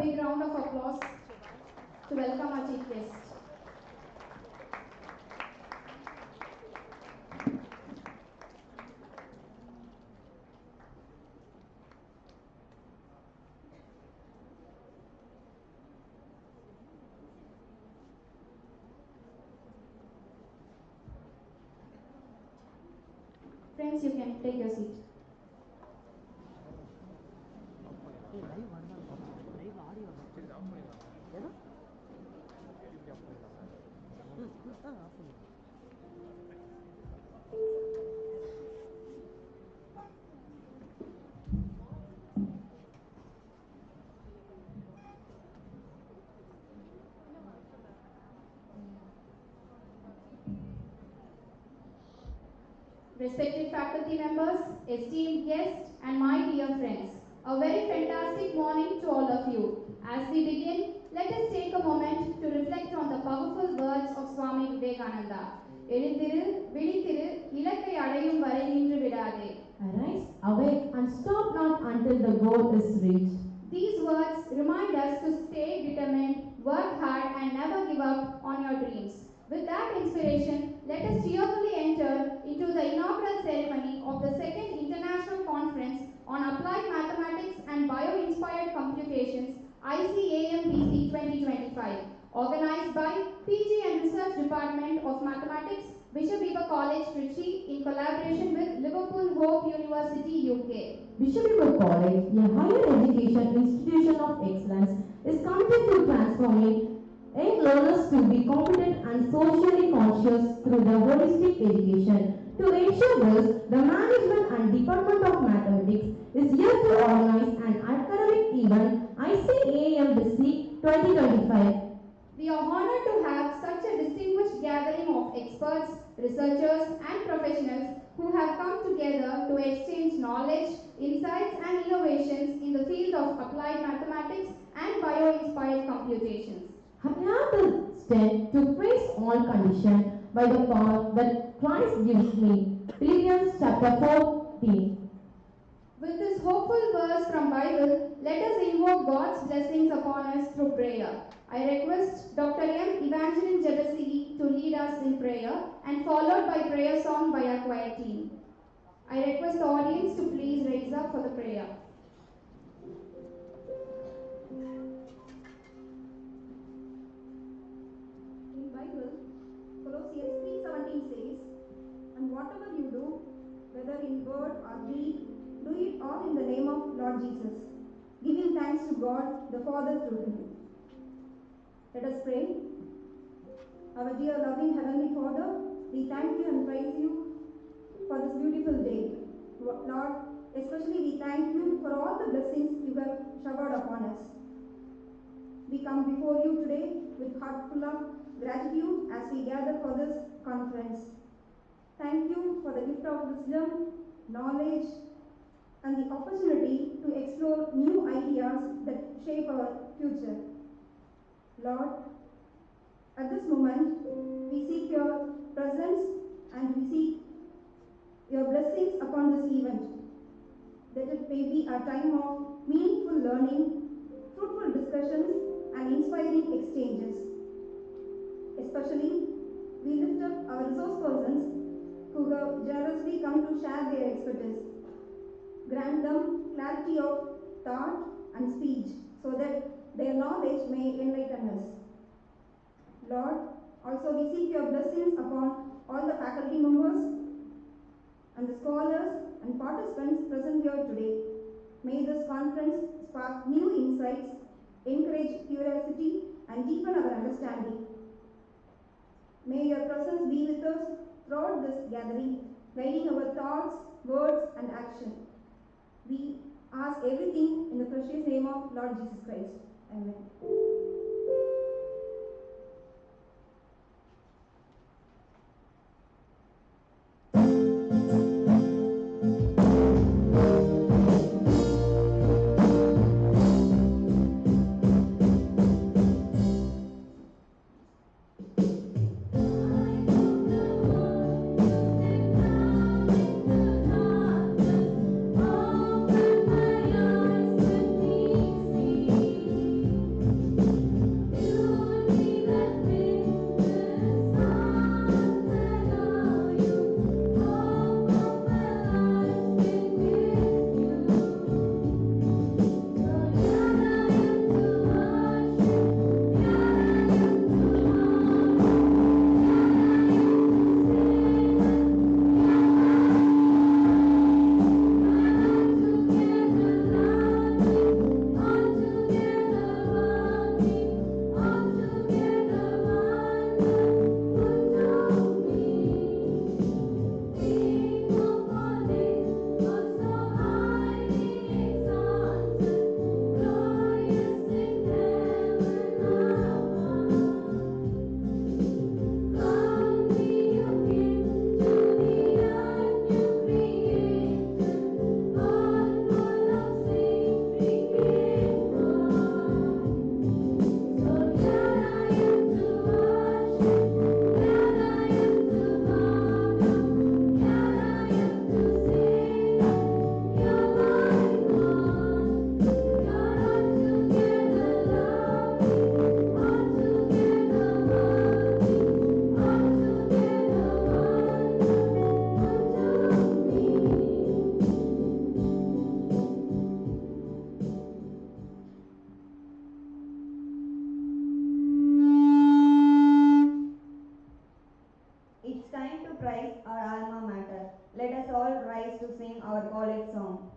big round of applause to welcome our chief guest. Friends, you can take your seat. Respected faculty members, esteemed guests, and my dear friends, a very fantastic morning to all of you. As we begin, let us take a moment to reflect on the powerful words of Swami Vivekananda. எழுந்திரு, விழித்திரு, இலக்கை அடையும் வரை நின்று விடாதே. Arise, awake, and stop not until the goal is reached. These words remind us to stay determined, work hard, and never give up on your dreams. With that inspiration, let us cheerfully enter into the inaugural ceremony of the second International Conference on Applied Mathematics and Bio-Inspired Computations, ICAMBC 2025, organized by PG and Research Department of Mathematics, Bishop Heber College, Trichy, in collaboration with Liverpool Hope University, UK. Bishop Heber College, a higher education institution of excellence, is committed to transforming young learners to be competent and socially conscious through the holistic education. To ensure this, the management and Department of Mathematics is here to organize an academic event, ICAMBC 2025. We are honored to have such a distinguished gathering of experts, researchers, and professionals who have come together to exchange knowledge, insights, and innovations in the field of applied mathematics and bio-inspired computations. I have the strength to face all conditions by the power that Christ gives me. Philippians chapter 14. With this hopeful verse from Bible, let us invoke God's blessings upon us through prayer. I request Dr. M. Evangeline Jebasigi to lead us in prayer and followed by prayer song by our choir team. I request the audience to please raise up for the prayer. In Bible, Colossians 3:17 says, "And whatever you do, whether in word or deed, do it all in the name of Lord Jesus, giving thanks to God the Father through him." Let us pray. Our dear loving Heavenly Father, we thank you and praise you for this beautiful day. Lord, especially we thank you for all the blessings you have showered upon us. We come before you today with heart full of gratitude as we gather for this conference. Thank you for the gift of wisdom, knowledge, and the opportunity to explore new ideas that shape our future. Lord, at this moment, we seek your presence and we seek your blessings upon this event, that it may be a time of meaningful learning, fruitful discussions, and inspiring exchanges. Especially, we lift up our resource persons who have generously come to share their expertise. Grant them clarity of thought and speech so that their knowledge may enlighten us. Lord, also we seek your blessings upon all the faculty members and the scholars and participants present here today. May this conference spark new insights, encourage curiosity, and deepen our understanding. May your presence be with us throughout this gathering, guiding our thoughts, words, and action. We ask everything in the precious name of Lord Jesus Christ. Amen. sing our college song.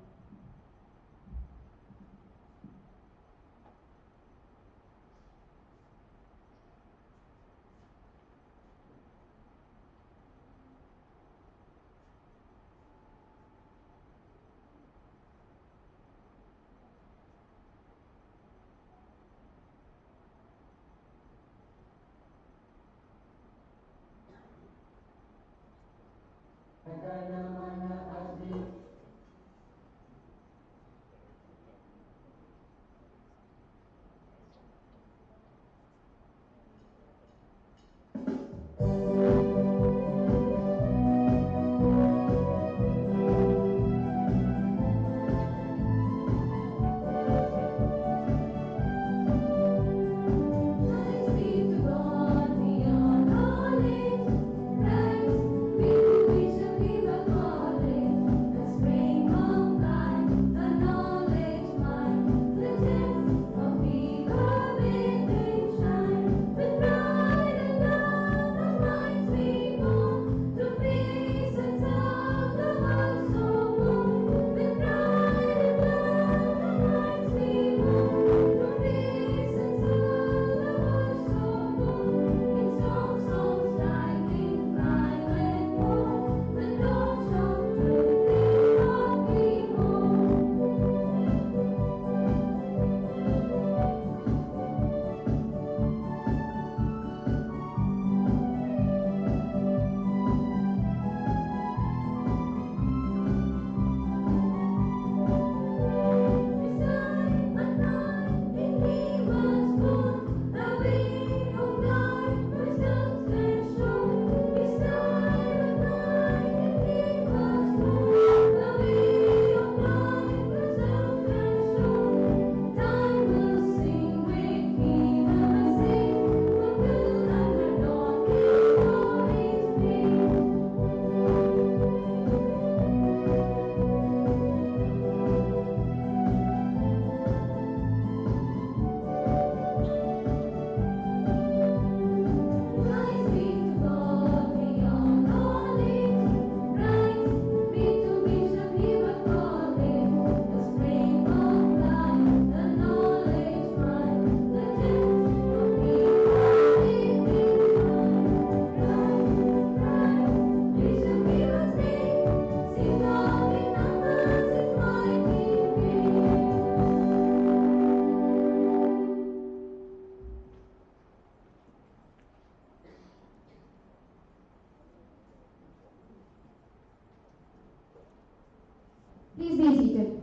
Please be seated.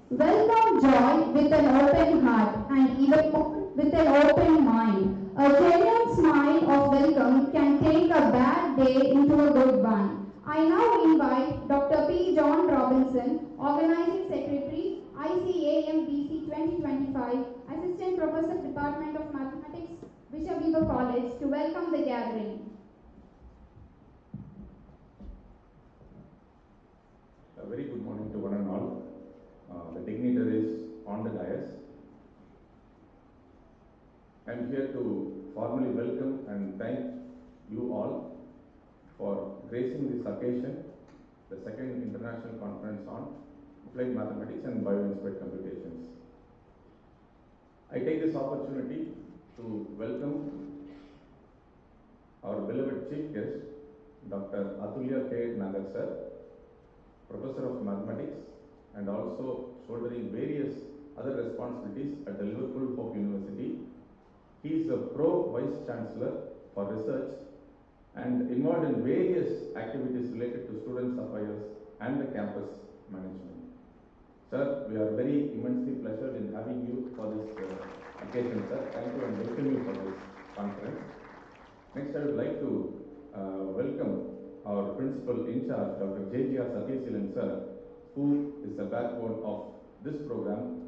Welcome joy with an open heart and even more with an open mind. A genuine smile of welcome can take a bad day into a good one. I now invite Dr. P. John Robinson, Organizing Secretary, ICAMBC 2025, Assistant Professor, Department of Mathematics, Bishop Heber College, to welcome the gathering. A very good morning to one and all. The dignitaries on the dais. I am here to formally welcome and thank you all for gracing this occasion, the second international conference on applied mathematics and bioinspired computations. I take this opportunity to welcome our beloved chief guest, Dr. Atulya K. Nagar sir, Professor of Mathematics and also shouldering various other responsibilities at the Liverpool Hope University. He is a Pro-Vice Chancellor for Research and involved in various activities related to students' affairs and the campus management. Sir, we are very immensely pleasured in having you for this occasion, sir. Thank you and welcome you for this conference. Next, I would like to welcome our principal in charge, Dr. J.G.R. Satyasilan sir, who is the backbone of this program,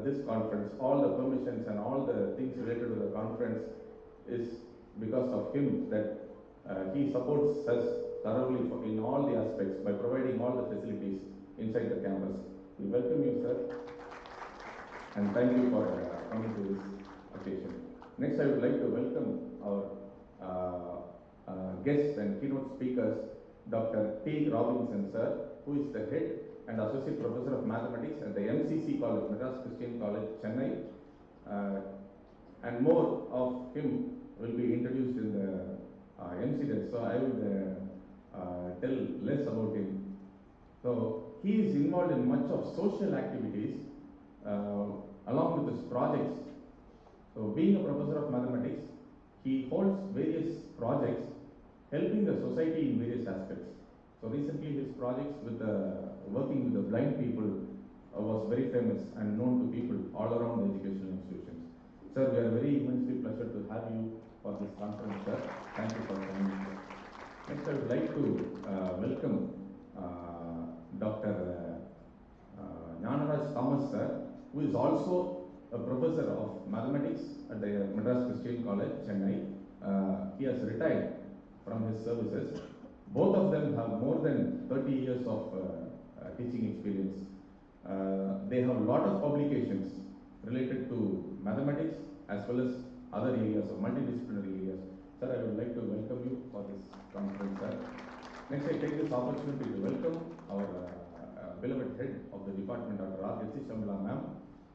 this conference. All the permissions and all the things related to the conference is because of him that he supports us thoroughly in all the aspects by providing all the facilities inside the campus. We welcome you, sir, and thank you for coming to this occasion. Next, I would like to welcome our guests and keynote speakers, Dr. T. Robinson, sir, who is the head and associate professor of mathematics at the MCC College, Madras Christian College, Chennai. And more of him will be introduced in the MC, so I will tell less about him. So he is involved in much of social activities along with his projects. So being a professor of mathematics, he holds various projects helping the society in various aspects. So recently his projects with working with the blind people was very famous and known to people all around the educational institutions. Sir, we are very immensely pleased to have you for this conference, sir. Thank you for coming. Next, I would like to welcome Dr. Jnanaraj Thomas, sir, who is also a professor of mathematics at the Madras Christian College, Chennai. He has retired from his services. Both of them have more than 30 years of teaching experience. They have a lot of publications related to mathematics as well as other areas of multidisciplinary areas. Sir, I would like to welcome you for this conference, sir. Next, I take this opportunity to welcome our beloved head of the department, Dr. Shamla ma'am,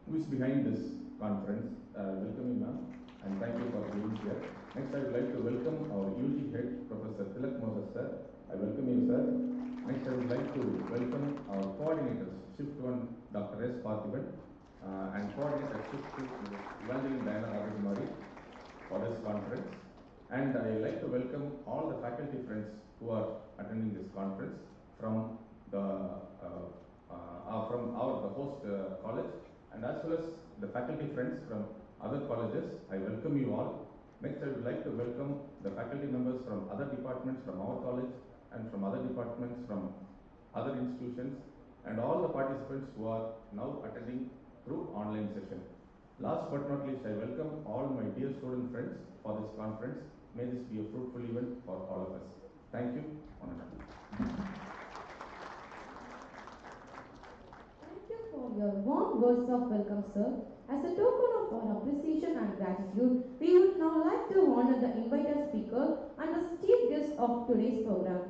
who is behind this conference. Welcome you, ma'am, and thank you for being here. Next, I would like to welcome our UG head, Professor Tilak Moses, sir. I welcome you, sir. Next, I would like to welcome our coordinators, Shift 1, Dr. S. Parthiban, and coordinator Shift 2, Evangeline Diana Rajakumari, for this conference. And I would like to welcome all the faculty friends who are attending this conference from the host college, and as well as the faculty friends from other colleges. I welcome you all. Next, I would like to welcome the faculty members from other departments from our college and from other departments from other institutions, and all the participants who are now attending through online session. Last but not least, I welcome all my dear student friends for this conference. May this be a fruitful event for all of us. Thank you. Thank you for your warm words of welcome, sir. As a token of our appreciation and gratitude, we would now like to honor the invited speaker and the chief guest of today's program.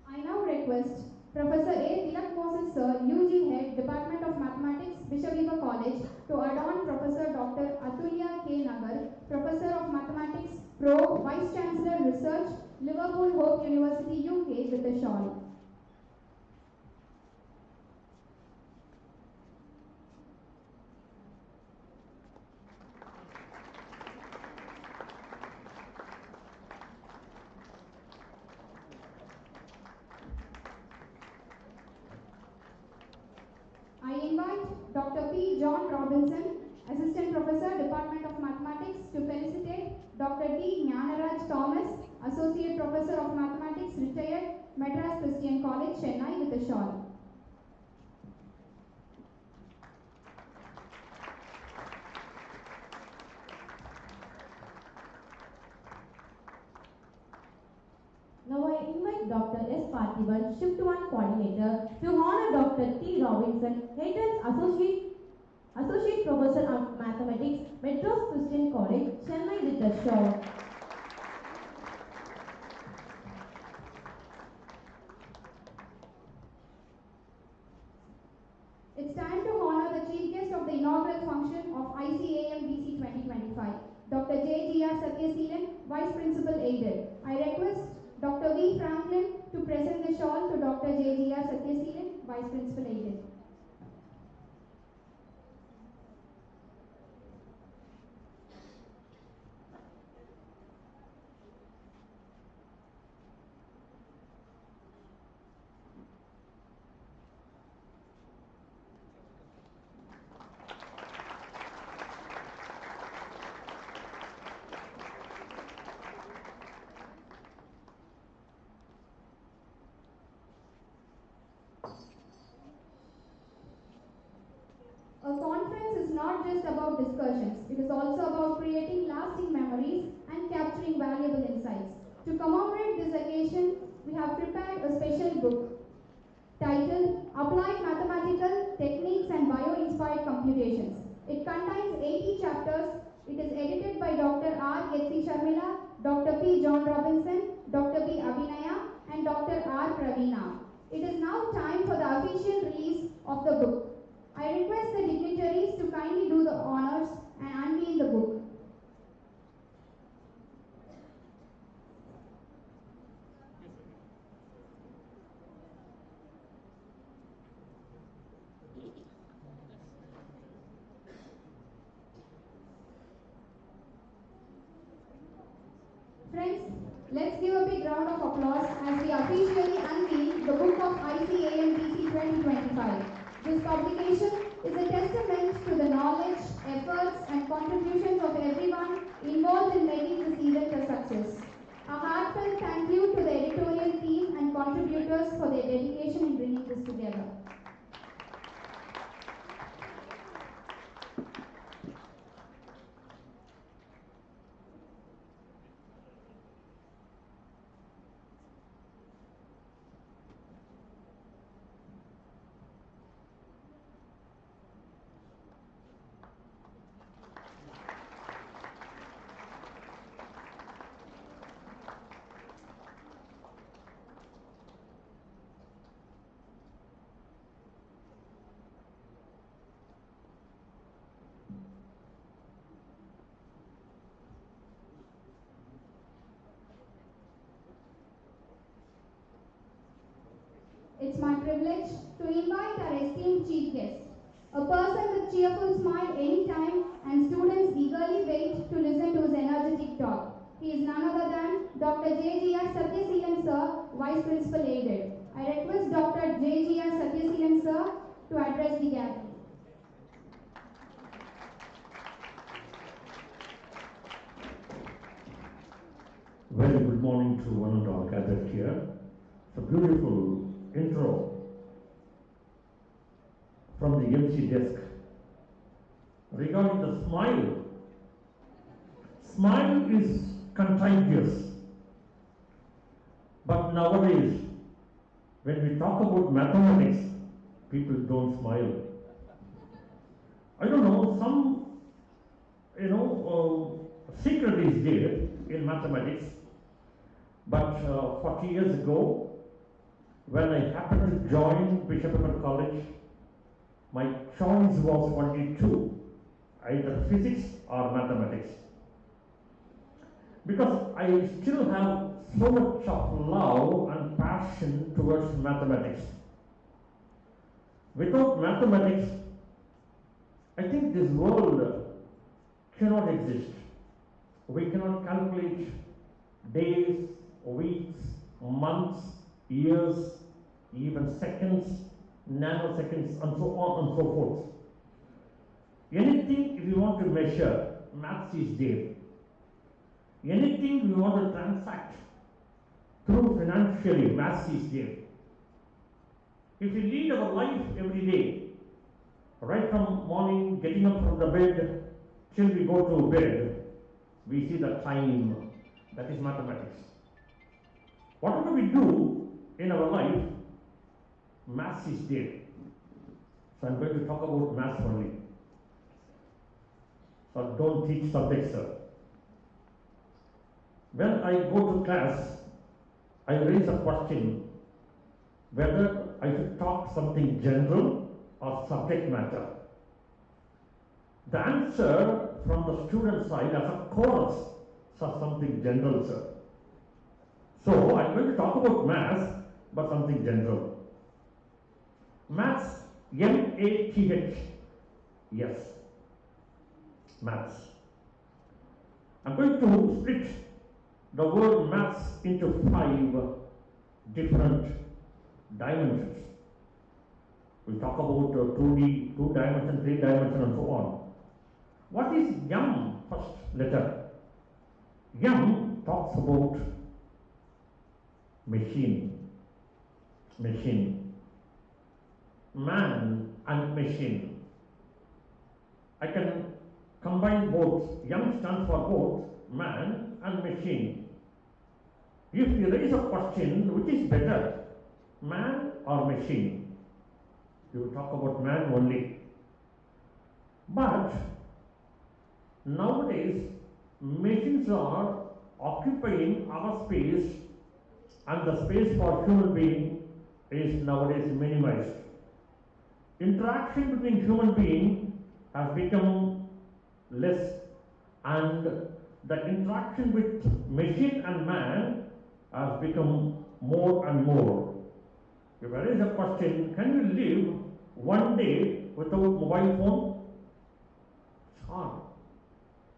I now request Professor A. Tilak Moses, sir, UG Head, Department of Mathematics, Bishop Heber College, to adorn Professor Dr. Atulya K. Nagar, Professor of Mathematics, Pro, Vice Chancellor Research, Liverpool Hope University, UK, with a shawl. I invite Dr. P. John Robinson, Assistant Professor, Department of Mathematics, to felicitate Dr. T. Jnanaraj Thomas, Associate Professor of Mathematics, retired, Madras Christian College, Chennai, with a shawl. Now I invite Dr. S. Parthiban, Shift 1 Coordinator, to honor Dr. T. Robinson, Head and Associate Professor of Mathematics, Madras Christian College, Chennai, with a shawl. It's time to honor the chief guest of the inaugural function of ICAMBC 2025, Dr. J.G.R. Satyaseelan, Vice Principal Aided. I request Dr. V. Franklin to present the shawl to Dr. J.G.R. Satyaseelan, Vice Principal Aided. A conference is not just about discussions, it is also about creating lasting memories and capturing valuable insights. To commemorate this occasion, we have prepared a special book titled Applied Mathematical Techniques and Bio-Inspired Computations. It contains 80 chapters. It is edited by Dr. R. Sharmila Dr. P. John Robinson, Dr. B. Abhinaya, and Dr. R. Praveena. It is now time for the official release of the book. I request the dignitaries to kindly do the honors and unveil the book. Friends, let's give a big round of applause as we officially unveil the book of ICAMBC 2025. This publication is a testament to the knowledge, efforts, and contributions of everyone involved in making this event a success. A heartfelt thank you to the editorial team and contributors for their dedication in bringing this together. It's my privilege to invite our esteemed chief guest, a person with cheerful smile anytime and students eagerly wait to listen to his energetic talk. He is none other than Dr. J.G.R. Satyaseelan Sir, Vice Principal Aided. I request Dr. J.G.R. Satyaseelan Sir to address the gathering. Very good morning to one and all gathered here. It's a beautiful intro from the MC desk regarding the smile. Smile is contagious, but nowadays when we talk about mathematics, people don't smile. I don't know, some secret is there in mathematics, but 40 years ago, when I happened to join Bishop Heber College, my choice was only two, either physics or mathematics. Because I still have so much of love and passion towards mathematics. Without mathematics, I think this world cannot exist. We cannot calculate days, weeks, months, years, even seconds, nanoseconds, and so on and so forth. Anything if you want to measure, maths is there. Anything you want to transact through financially, maths is there. If we lead our life every day, right from morning, getting up from the bed, till we go to bed, we see the time. That is mathematics. Whatever we do in our life, maths is there. So I'm going to talk about maths only. So don't teach subjects, sir. When I go to class, I raise a question whether I should talk something general or subject matter. The answer from the student side as a chorus is something general, sir. So I'm going to talk about maths, but something general. Maths, M-A-T-H, yes, maths. I'm going to split the word maths into 5 different dimensions. We talk about 2D, 2 dimension, 3 dimension, and so on. What is M, first letter? M talks about machine. Man and machine. I can combine both. M stands for both man and machine. If you raise a question, which is better, man or machine? You will talk about man only. But nowadays, machines are occupying our space, and the space for human being is nowadays minimized. Interaction between human being has become less, and the interaction with machine and man has become more and more. If there is a question, can you live one day without mobile phone? It's hard,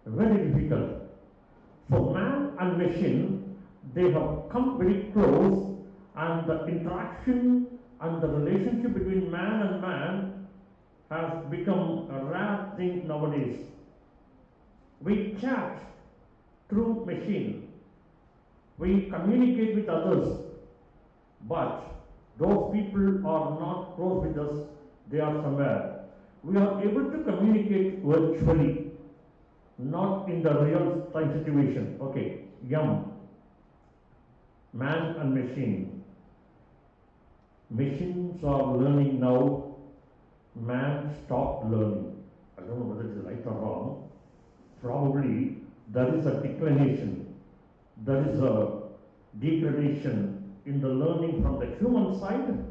very difficult. So man and machine, they have come very close, and the interaction and the relationship between man and man has become a rare thing nowadays. We chat through machine, we communicate with others, but those people are not close with us, they are somewhere. We are able to communicate virtually, not in the real time situation. Okay, man and machine. Machines are learning now, man stopped learning. I don't know whether it is right or wrong. Probably there is a declination, there is a degradation in the learning from the human side.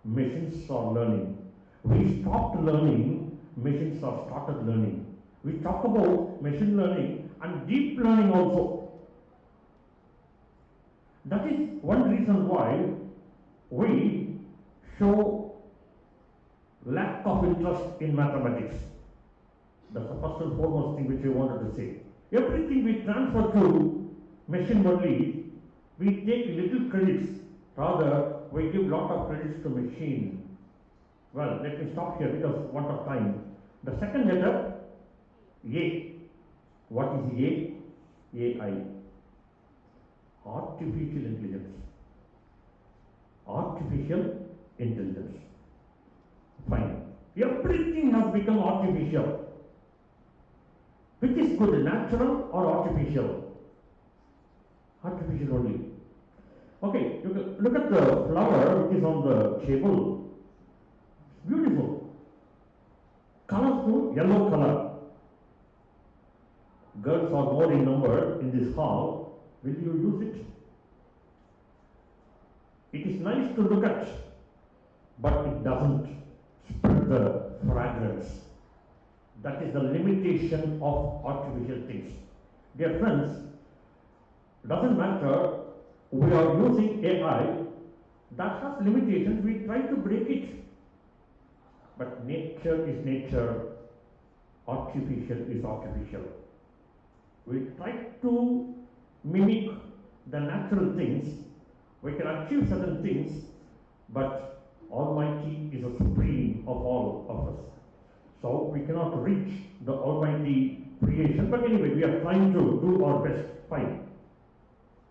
Machines are learning. We stopped learning, machines are started learning. We talk about machine learning and deep learning also. That is one reason why we show lack of interest in mathematics. That's the first and foremost thing which I wanted to say. Everything we transfer to machine only, we take little credits, rather we give lot of credits to machine. Well, let me stop here because want of time. The second letter, A. What is A? AI. Artificial intelligence. Artificial intelligence. Fine. Everything has become artificial. Which is good, natural or artificial? Artificial only. Okay, look at the flower which is on the table. It's beautiful. Colorful, yellow color. Girls are more in number in this hall. Will you use it? It is nice to look at, but it doesn't spread the fragrance. That is the limitation of artificial things. Dear friends, doesn't matter, we are using AI, that has limitations, we try to break it. But nature is nature, artificial is artificial. We try to mimic the natural things, we can achieve certain things, but Almighty is the supreme of all of us. So we cannot reach the Almighty creation, but anyway, we are trying to do our best. Fine.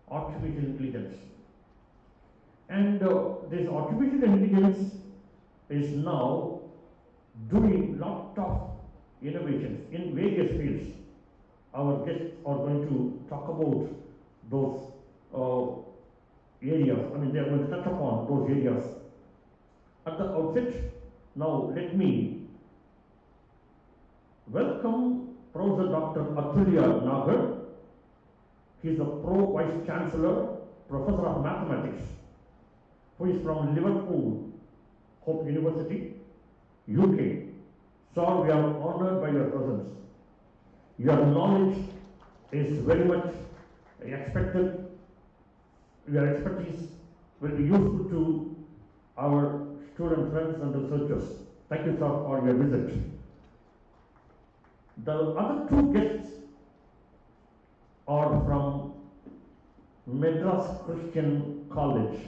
Artificial intelligence. And this artificial intelligence is now doing lot of innovations in various fields. Our guests are going to talk about those areas. I mean, they are going to touch upon those areas. At the outset, now let me welcome Professor Dr. Atulya Nagar. He is the Pro Vice Chancellor, Professor of Mathematics, who is from Liverpool, Hope University, UK. Sir, we are honored by your presence. Your knowledge is very much expected. Your expertise will be useful to our student friends and researchers. Thank you, sir, for your visit. The other two guests are from Madras Christian College.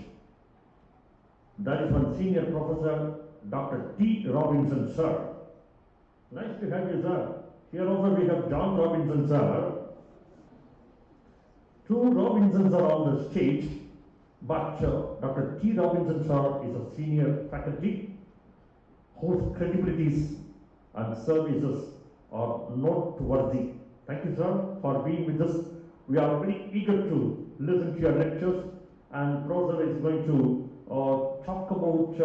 That is one senior professor, Dr. T. Robinson, sir. Nice to have you, sir. Here also we have John Robinson, sir. Two Robinsons are on the stage, but Dr. T. Robinson, sir, is a senior faculty whose credibilities and services are noteworthy. Thank you, sir, for being with us. We are very eager to listen to your lectures, and Professor is going to talk about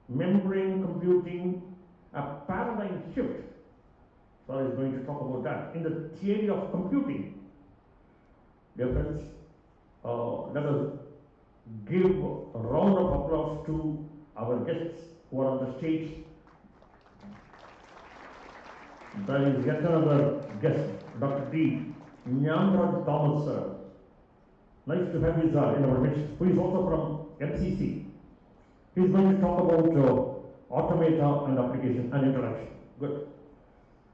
membrane computing, a paradigm shift. So is going to talk about that in the theory of computing. Dear friends, let us give a round of applause to our guests who are on the stage. There is yet another guest, Dr. D. Nyanraj Thomas, sir. Nice to have you, sir, in our midst, who is also from MCC. He is going to talk about automata and application and interaction. Good.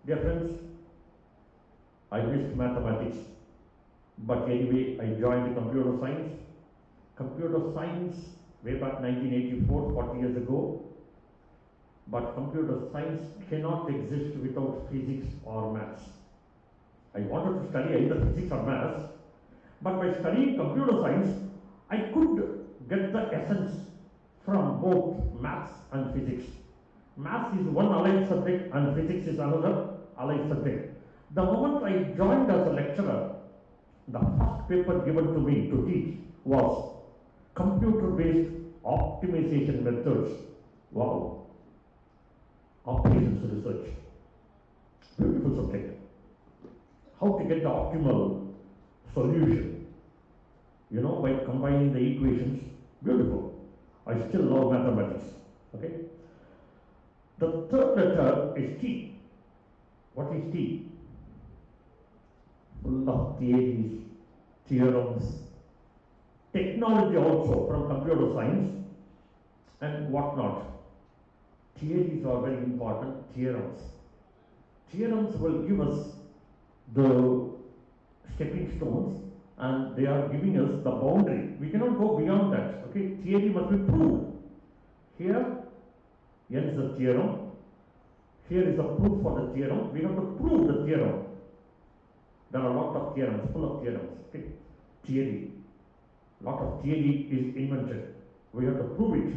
Dear friends, I missed mathematics, but anyway, I joined the computer science. Computer science way back 1984, 40 years ago. But computer science cannot exist without physics or maths. I wanted to study either physics or maths, but by studying computer science, I could get the essence from both maths and physics. Maths is one allied subject and physics is another allied subject. The moment I joined as a lecturer, the first paper given to me to teach was computer-based optimization methods. Wow. Operations research. Beautiful subject. How to get the optimal solution. You know, by combining the equations. Beautiful. I still love mathematics. Okay. The third letter is T. What is T? Full of theories, theorems, technology also from computer science and whatnot. Theories are very important, theorems. Theorems will give us the stepping stones and they are giving us the boundary. We cannot go beyond that. Okay, theory must be proved. Here ends the theorem. Here is the proof for the theorem. We have to prove the theorem. There are a lot of theorems, full of theorems. Okay, theory. Lot of theory is invented. We have to prove it.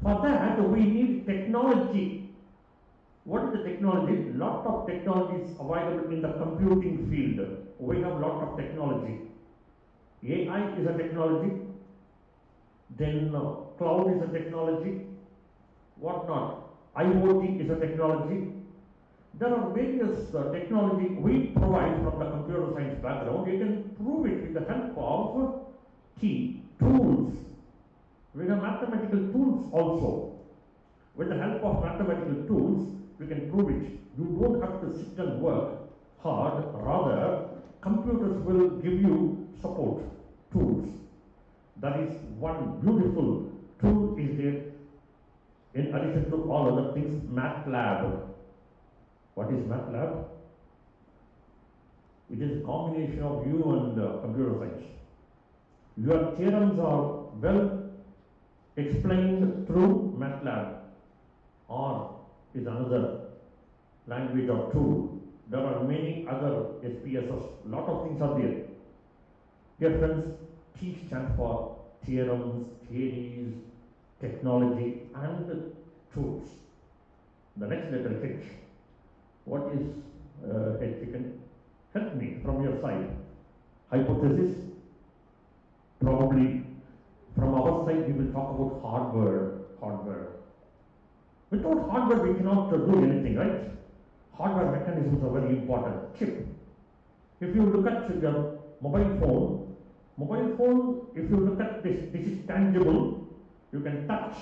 For that, we need technology. What is the technology? Lot of technologies available in the computing field. We have lot of technology. AI is a technology. Then cloud is a technology. What not? IoT is a technology. There are various technology we provide from the computer science background. You can prove it with the help of key tools. We have mathematical tools also. With the help of mathematical tools, we can prove it. You don't have to sit and work hard. Rather, computers will give you support tools. That is one beautiful tool is there. In addition to all other things, MATLAB. What is MATLAB? It is a combination of you and computer science. Your theorems are well explained through MATLAB. R is another language or tool. There are many other SPSS. Lot of things are there. Dear friends, T stands for theorems, theories, technology, and tools. The next letter H. What is H? You can help me from your side. Hypothesis. Probably from our side we will talk about hardware. Without hardware we cannot do anything, right? Hardware mechanisms are very important. Chip. If you look at your mobile phone, if you look at this is tangible. You can touch,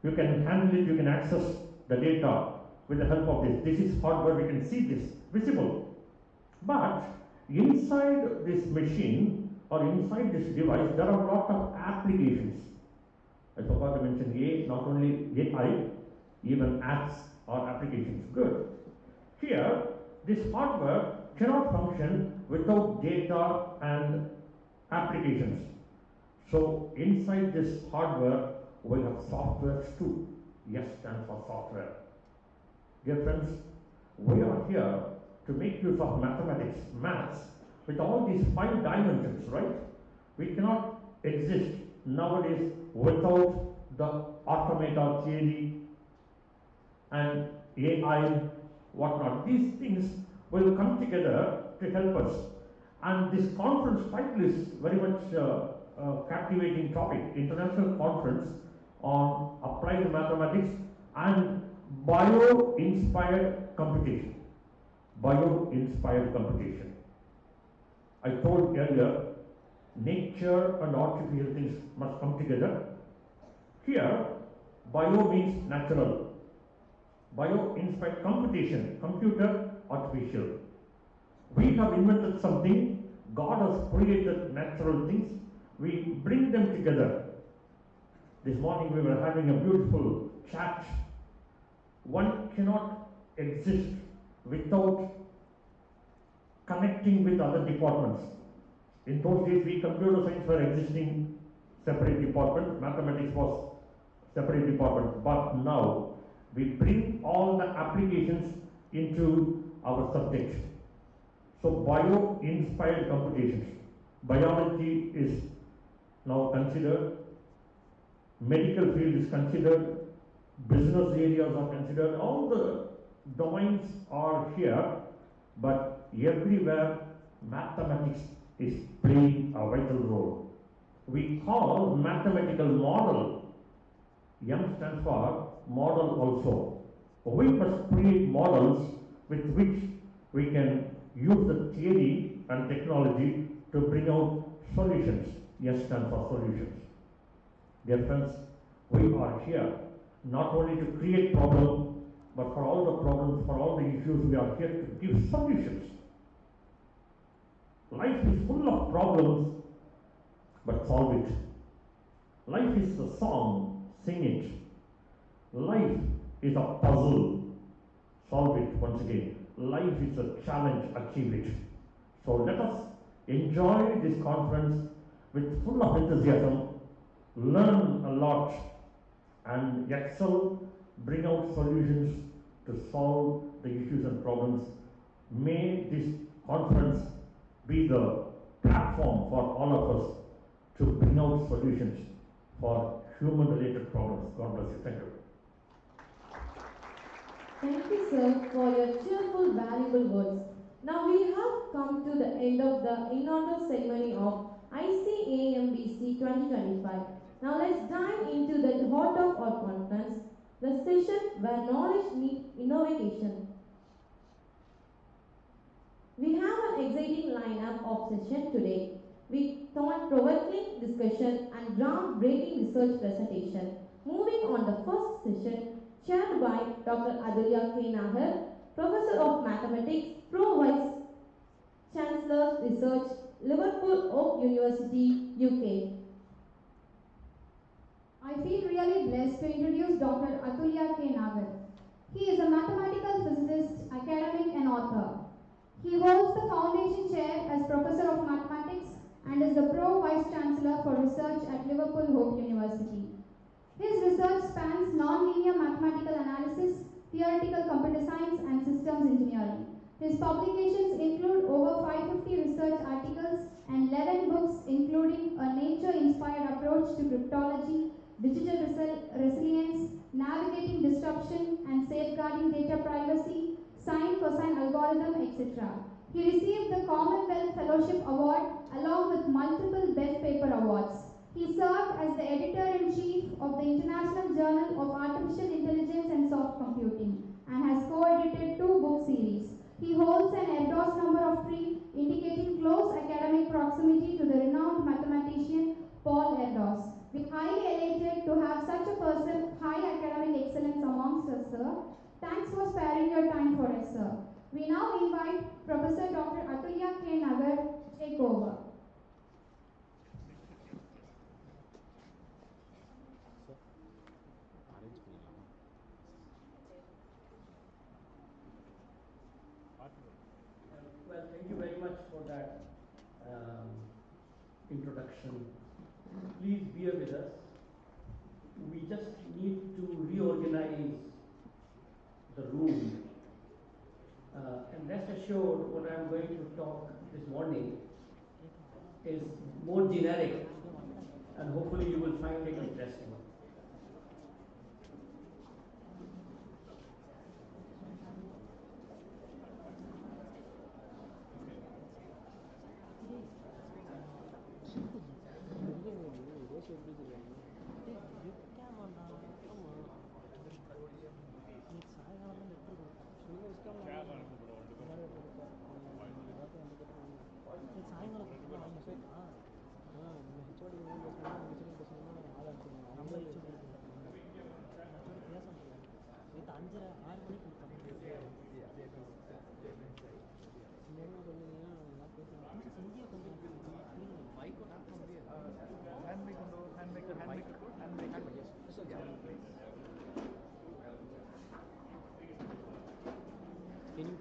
you can handle it, you can access the data with the help of this. This is hardware, we can see this, visible. But inside this machine or inside this device, there are a lot of applications. I forgot to mention not only AI, even apps or applications. Good. Here, this hardware cannot function without data and applications. So inside this hardware, we have software too. S stands for software. Dear friends, we are here to make use of mathematics, maths, with all these 5 dimensions, right? We cannot exist nowadays without the automata theory and AI, whatnot. These things will come together to help us. And this conference title is very much captivating topic, International Conference on Applied Mathematics and Bio-Inspired Computation. Bio-Inspired Computation. I told earlier, nature and artificial things must come together. Here, bio means natural. Bio inspired computation, computer, artificial. We have invented something, God has created natural things, we bring them together. This morning we were having a beautiful chat. One cannot exist without connecting with other departments. In those days, we computer science were existing separate department, mathematics was separate department, but now we bring all the applications into our subject. So bio-inspired computations. Biology is now considered, medical field is considered, business areas are considered, all the domains are here, but everywhere mathematics is playing a vital role. We call mathematical model, M stands for model also. We must create models with which we can use the theory and technology to bring out solutions. S stands for solutions. Dear friends, we are here not only to create problems, but for all the problems, for all the issues, we are here to give solutions. Life is full of problems, but solve it. Life is a song, sing it. Life is a puzzle, solve it once again. Life is a challenge, achieve it. So let us enjoy this conference with full of enthusiasm, learn a lot, and excel, bring out solutions to solve the issues and problems. May this conference be the platform for all of us to bring out solutions for human-related problems. God bless you. Thank you. Thank you, sir, for your cheerful, valuable words. Now we have come to the end of the inaugural ceremony of ICAMBC 2025. Now let's dive into the heart of our conference, the session where knowledge meets innovation. We have an exciting lineup of sessions today with thought-provoking discussion and groundbreaking research presentation. Moving on the first session, chaired by Dr. Atulya K. Nagar, Professor of Mathematics, Pro Vice Chancellor Research, Liverpool Oak University, UK. I feel really blessed to introduce Dr. Atulya K. Nagar. He is a mathematical physicist, academic and author. He holds the foundation chair as Professor of Mathematics and is the Pro Vice Chancellor for Research at Liverpool Hope University. His research spans nonlinear mathematical analysis, theoretical computer science and systems engineering. His publications include over 550 research articles and 11 books including A Nature-Inspired Approach to Cryptology, Digital Resilience, Navigating Disruption and Safeguarding Data Privacy, Sine Cosine Algorithm, etc. He received the Commonwealth Fellowship Award along with multiple Best Paper Awards. He served as the Editor-in-Chief of the International Journal of Artificial Intelligence and Soft Computing and has co-edited 2 book series. He holds an ERDOS number of 3, indicating close academic proximity to the renowned mathematician Paul Erdos. We are highly elated to have such a person, high academic excellence amongst us, sir. Thanks for sparing your time for us, sir. We now invite Professor Dr. Atulya K. Nagar to take over. Well, thank you very much for that introduction. Please bear with us. We just need to reorganize the room. And rest assured, what I'm going to talk this morning is more generic, and hopefully you will find it interesting.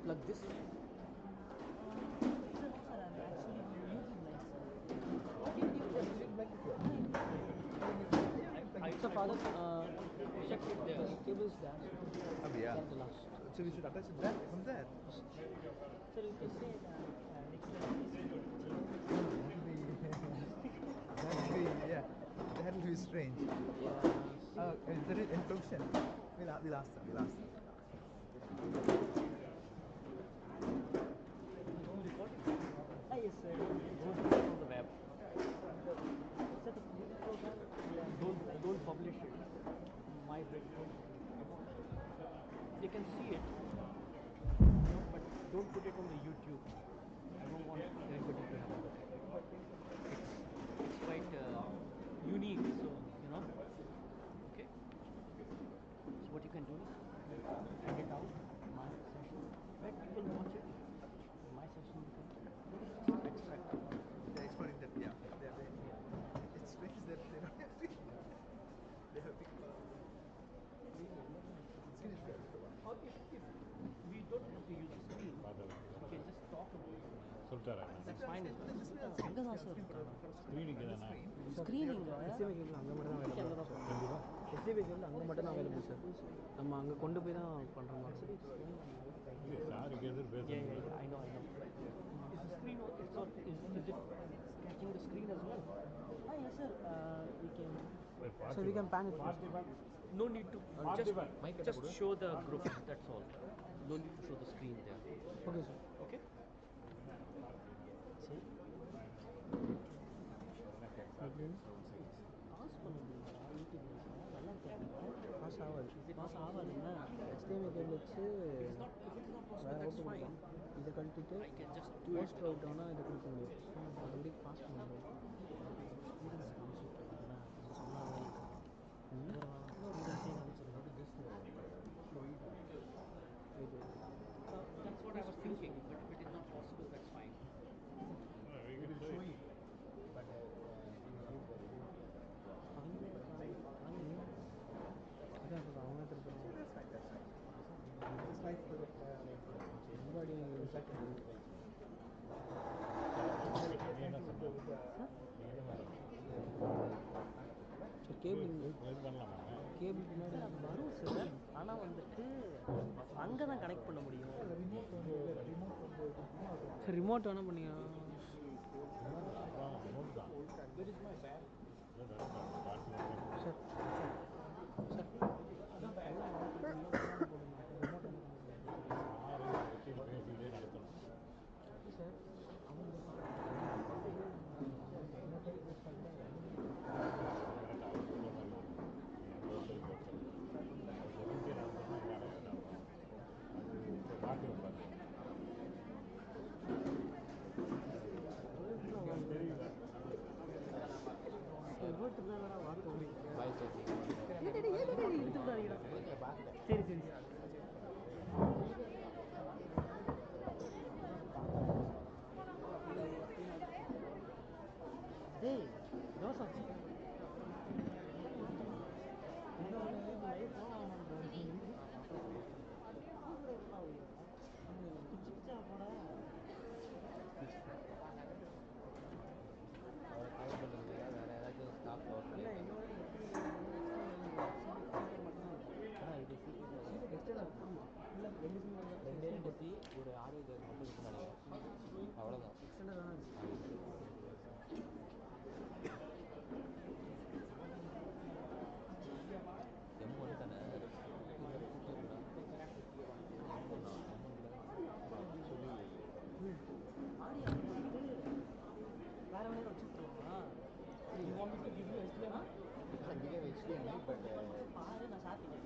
Like this? So father, check the cables there. Yeah. The last. So we should attach that from there. Sir, you can say Yeah, that will be strange. Is there an introduction? We'll ask them. yes, sir. Go from the web. Sir, don't publish it. My breakthrough. They can see it, but don't put it on the YouTube. I don't want everybody to have it. It's quite unique, so okay. So what you can do is add it out my session. Let people watch it. My session becomes extract. They're exploring that. Yeah. It's strange that they don't have to. They have big. Or if we don't have to use the screen, we can just talk about it. That's fine. Screening SDP cable அங்கே மட்டும் தான் available sir. நம்ம அங்கே கொண்டு போய் தான் பண்ணுற மாதிரி sir. I know. Is the screen is it catching the screen as well? Yes sir. We can pan it first. No need to just show the group. That's all. No need to show the screen there. Okay sir. Okay. See. Pass ஆகாதுன்னா HDMI cable வச்சு வேறு out கொடுக்கலாம். இதை கழட்டிட்டு post out ஆனால் இதை கொடுக்க முடியும். அது பாஸ் பண்ண முடியும். That's what I was thinking, but if it is not possible, that's fine. We will show you. But cable பின்னாடி வரும் சார். ஆனால் வந்துட்டு அங்கே தான் கனெக்ட் பண்ண முடியும். சார் ரிமோட் வேணால் பண்ணிக்கலாம். சார் சரி சரி ஏய் தோசை ஒரு ஆடியோ ஜாக் மட்டும் இருக்குன்னு நினைக்கிறேன். அவ்வளோதான். M1 தானே வேற வேற வச்சுருக்கோமா? You want me to give you HDMI? We have HDMI, but பாரு நான் சாத்திட்டேன்.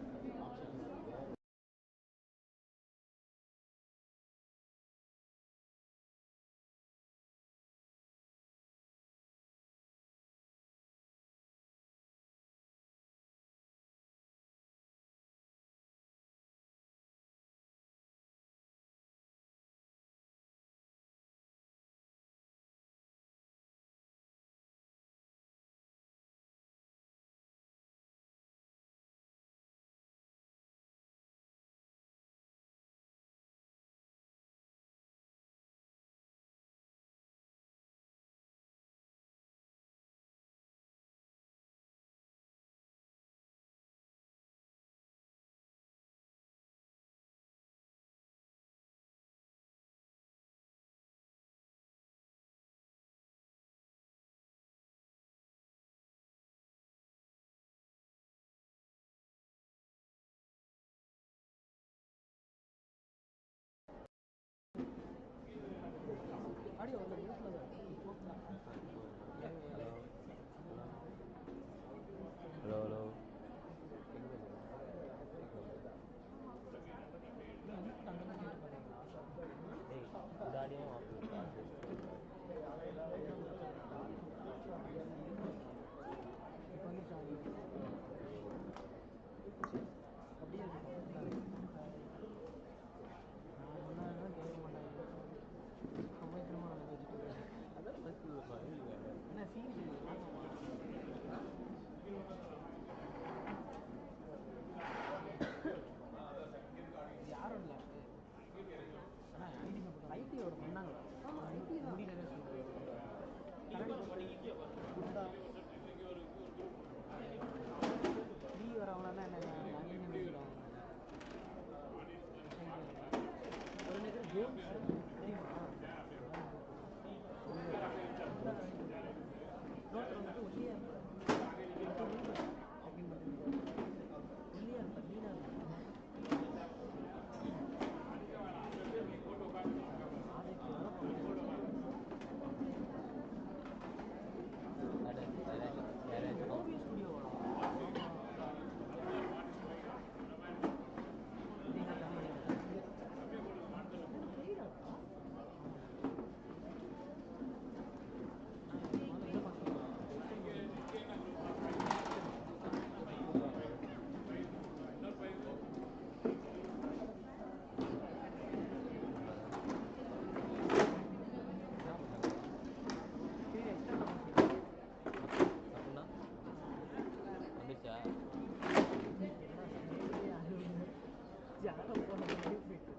Dạ không có biết việc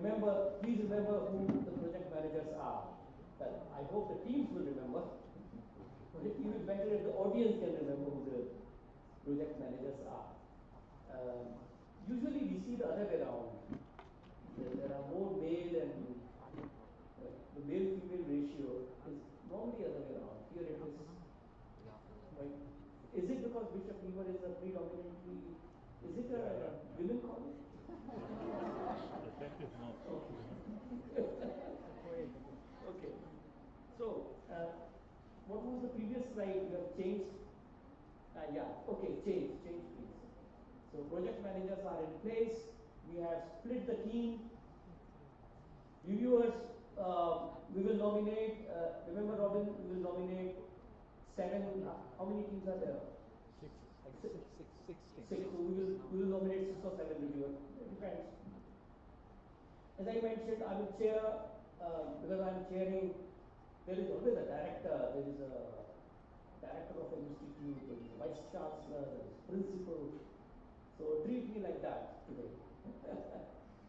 remember, please remember who the project managers are. Well, I hope the teams will remember. But even better if the audience can remember who the project managers are. Usually we see the other way around. There are more male and the male-female ratio is normally the other way around. Here it is. Right? Is it because Bishop Heber is a predominantly, is it a women college? Okay. So, what was the previous slide? You have changed? Yeah, okay, change please. So project managers are in place. We have split the team. Reviewers, we will nominate, remember Robin, we will nominate 7, how many teams are there? Six. Six. So we will nominate 6 or 7 reviewers. It depends. As I mentioned, I will chair, because I am chairing, there is always a director, there is a director of an institute, there is a vice chancellor, there is principal. So treat me like that today.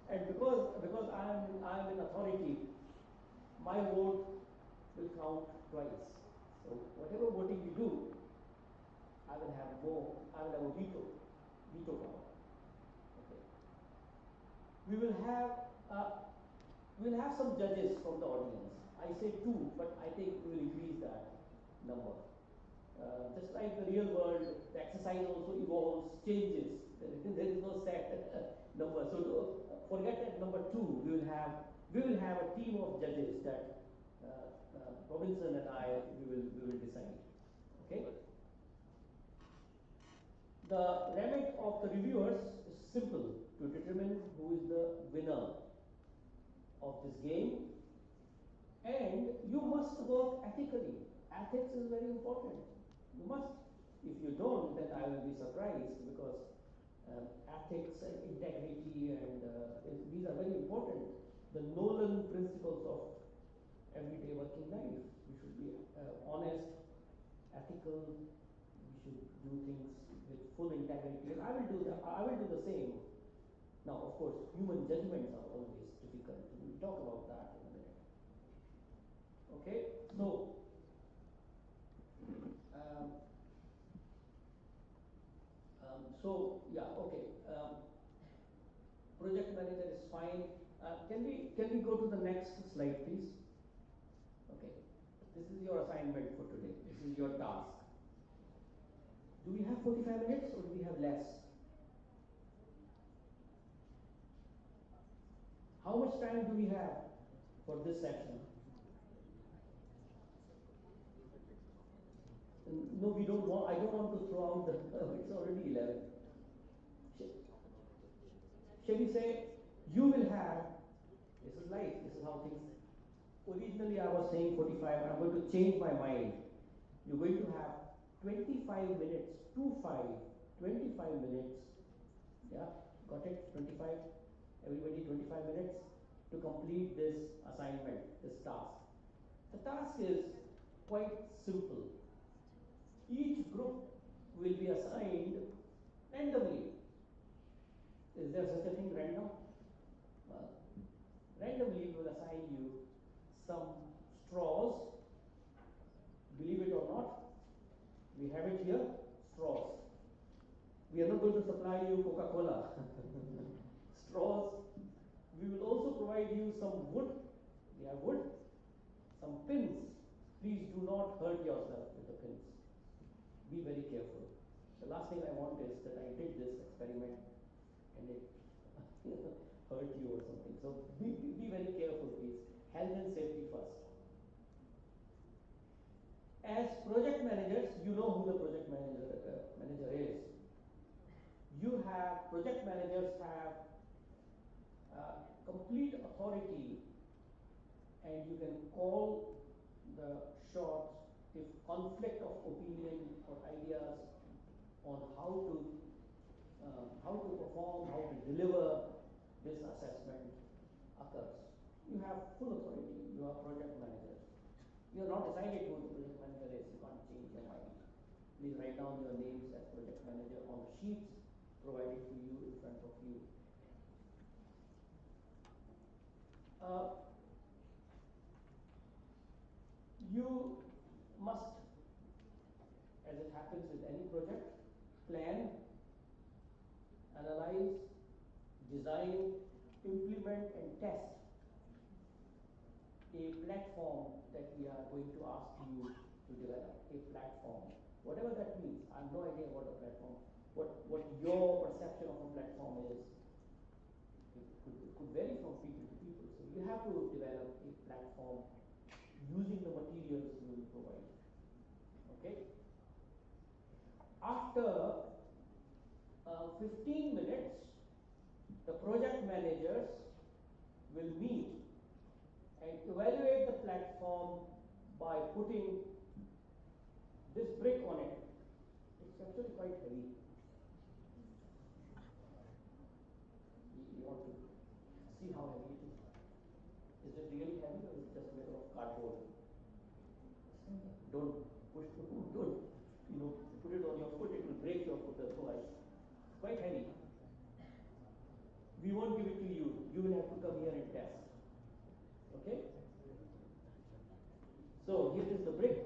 And because I am in authority, my vote will count twice. So whatever voting we do, I will have a veto power. Okay. We will have some judges from the audience. I say 2, but I think we will increase that number. Just like the real world, the exercise also evolves, changes. There is no set number. So forget that number 2. We will have a team of judges that Robinson and I we will decide. Okay. The remit of the reviewers is simple: to determine who is the winner of this game, and you must work ethically. Ethics is very important. You must. If you don't, then I will be surprised, because ethics and integrity and these are very important. The Nolan principles of everyday working life. We should be honest, ethical. We should do things with full integrity, and I will do that. I will do the same. Now, of course, human judgments are always difficult. We'll talk about that in a minute. Okay, so. Project manager is fine. Can we go to the next slide, please? Okay, this is your assignment for today. This is your task. Do we have 45 minutes or do we have less? How much time do we have for this section? No, we don't want. I don't want to throw out the. It's already 11. Shall we say you will have? This is life. This is how things. Originally, I was saying 45. I'm going to change my mind. You're going to have 25 minutes. 25 minutes. Yeah, got it. 25. Everybody, 25 minutes to complete this assignment, this task. The task is quite simple. Each group will be assigned randomly. Is there such a thing, random? Well, randomly we will assign you some straws. Believe it or not, we have it here, straws. We are not going to supply you Coca-Cola. Straws. We will also provide you some wood. We have wood. Some pins. Please do not hurt yourself with the pins. Be very careful. The last thing I want is that I did this experiment and it hurt you or something. So be very careful, please. Health and safety first. As project managers, you know who the project manager is. Project managers have complete authority, and you can call the shots if conflict of opinion or ideas on how to perform, how to deliver this assessment occurs. You have full authority. You are project managers. You are not decided who the project manager is. You can't change your mind. Please write down your names as project manager on the sheets provided to you in front of you. You must, as it happens with any project, plan, analyze, design, implement and test a platform that we are going to ask you to develop, a platform. Whatever that means, I have no idea what a platform, what your perception of a platform is. It could vary from people to people. So you have to develop a platform using the materials you will provide. Okay? After 15 minutes, the project managers will meet and evaluate the platform by putting this brick on it. It's actually quite heavy. You want to see how heavy it is. Is it really heavy or is it just made of cardboard? Don't push the foot, don't, put it on your foot, it will break your foot otherwise. It's quite heavy. We won't give it to you. You will have to come here and test. Okay? So here is the brick.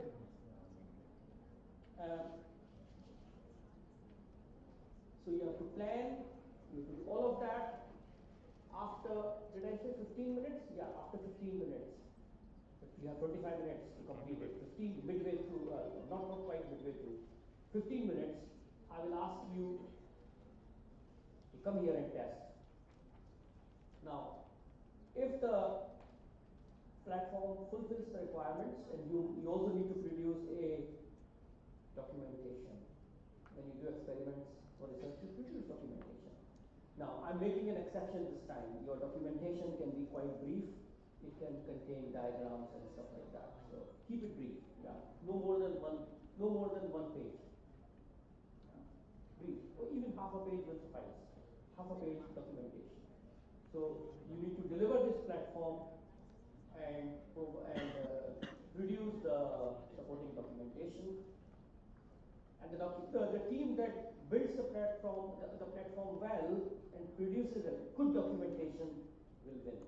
So you have to plan, you have to do all of that. After, did I say 15 minutes? Yeah, after 15 minutes. You have 25 minutes to complete it. 15, midway through, not quite midway through. 15 minutes, I will ask you to come here and test. Now, if the platform fulfills the requirements, and you also need to produce a documentation. When you do experiments for research, you produce documentation. Now, I'm making an exception this time. Your documentation can be quite brief. It can contain diagrams and stuff like that. So keep it brief. Yeah, no more than one page. Brief, or even half a page will suffice. Half a page documentation. So you need to deliver this platform and produce the supporting documentation. And the team that builds the platform well and produces a good documentation will win.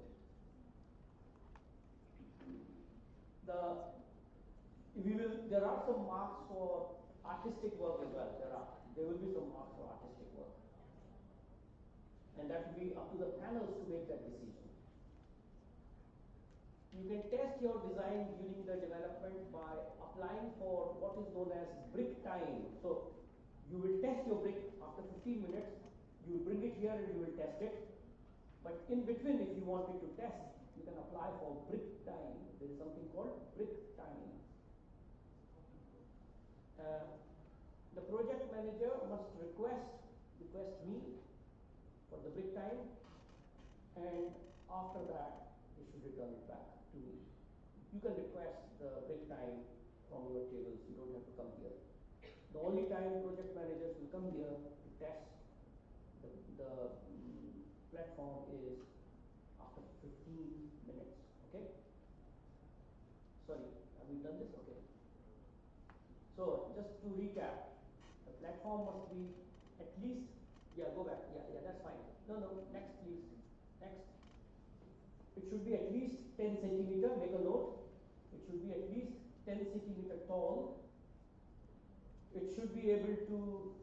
There are some marks for artistic work as well. There will be some marks for artistic work. And that will be up to the panels to make that decision. You can test your design during the development by applying for what is known as brick time. So you will test your brick after 15 minutes. You will bring it here and you will test it. But in between, if you want it to test, you can apply for brick time. There is something called brick time. The project manager must request me for the brick time, and after that, they should return it back to me. You can request the brick time from your tables. You don't have to come here. The only time project managers will come here to test the platform is after 15 minutes. Okay? Sorry, have we done this? Okay. So just to recap, the platform must be at least, go back. Yeah, that's fine. No, next please. Next. It should be at least 10 centimeter, make a note. It should be at least 10 centimeter tall. It should be able to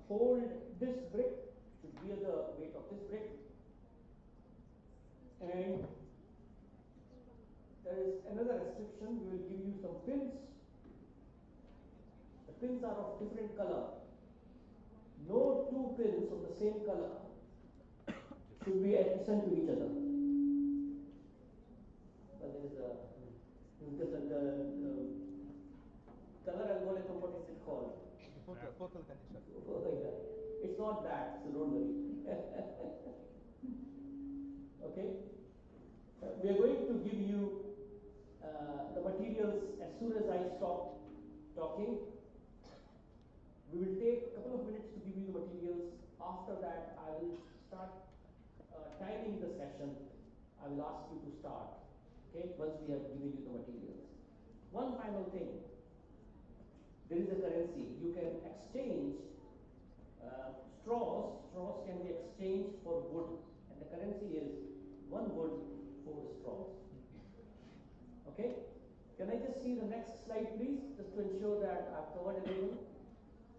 hold this brick, should bear the weight of this brick. And there is another restriction. We will give you some pins. The pins are of different color. No two pins of the same color should be adjacent to each other. But there is the color algorithm, what is it called? Focal condition. Oh, yeah. It's not that, so don't worry. Okay? We are going to give you the materials as soon as I stop talking. We will take a couple of minutes to give you the materials. After that, I will start timing the session. I will ask you to start, okay, once we have given you the materials. One final thing. There is a currency. You can exchange straws. Straws can be exchanged for wood. And the currency is 1 wood, 4 straws. Okay? Can I just see the next slide, please, just to ensure that I've covered everything?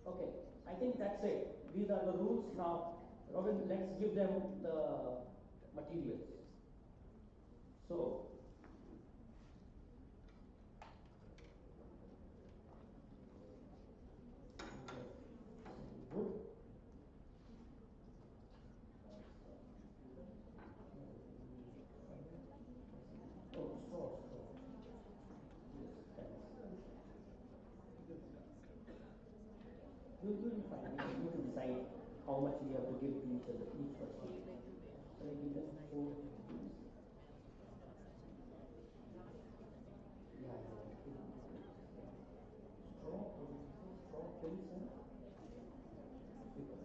Okay, I think that's it. These are the rules. Now, Robin, let's give them the materials. So, wood. Oh, straw. You'll be fine. You can decide how much we have to give to each other, each person. Shall I give them 4? Yeah. Straw, pills, and paper.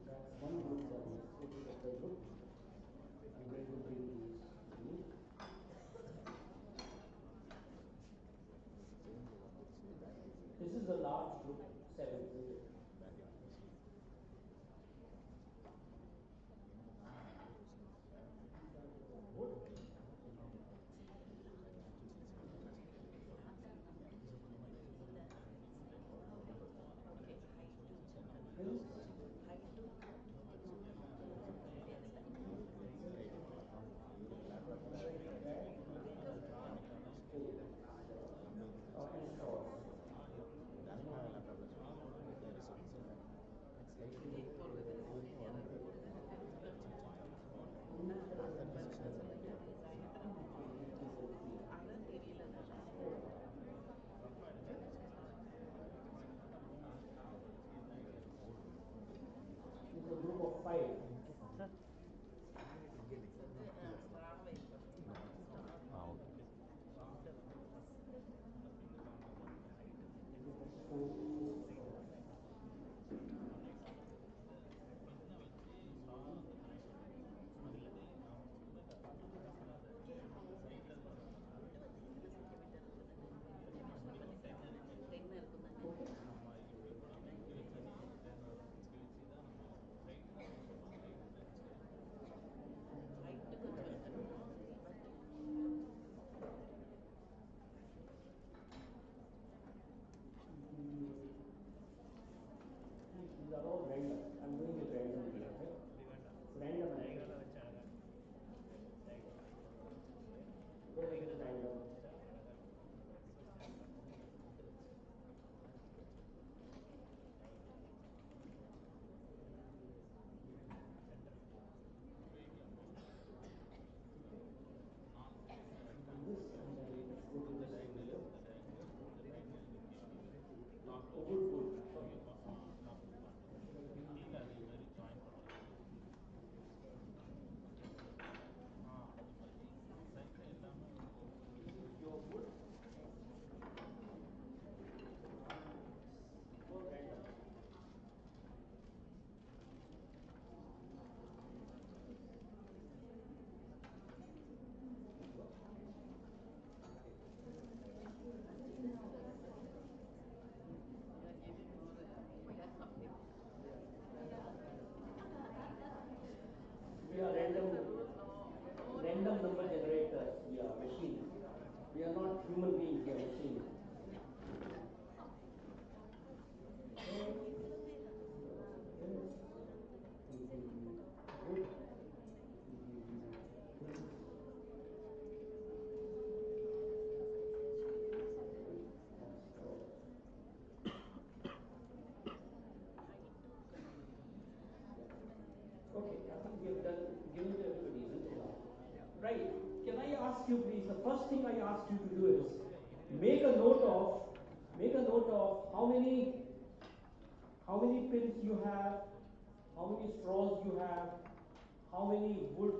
That's one group that is put at the group. I'm going to bring these to you. This is a large group, 7, isn't it? Pills. And straws. This is a group of 5. These are all random. I'm doing it randomly, okay? Random. Don't make it random. This and then go to this video. Wood. Your wood. All random. We are random number generators. We are machines. We are not human beings. We are machines. Okay, I think we have given to everybody, isn't it? Right. Can I ask you please, the first thing I ask you to do is make a note of how many pins you have, how many straws you have, how many wood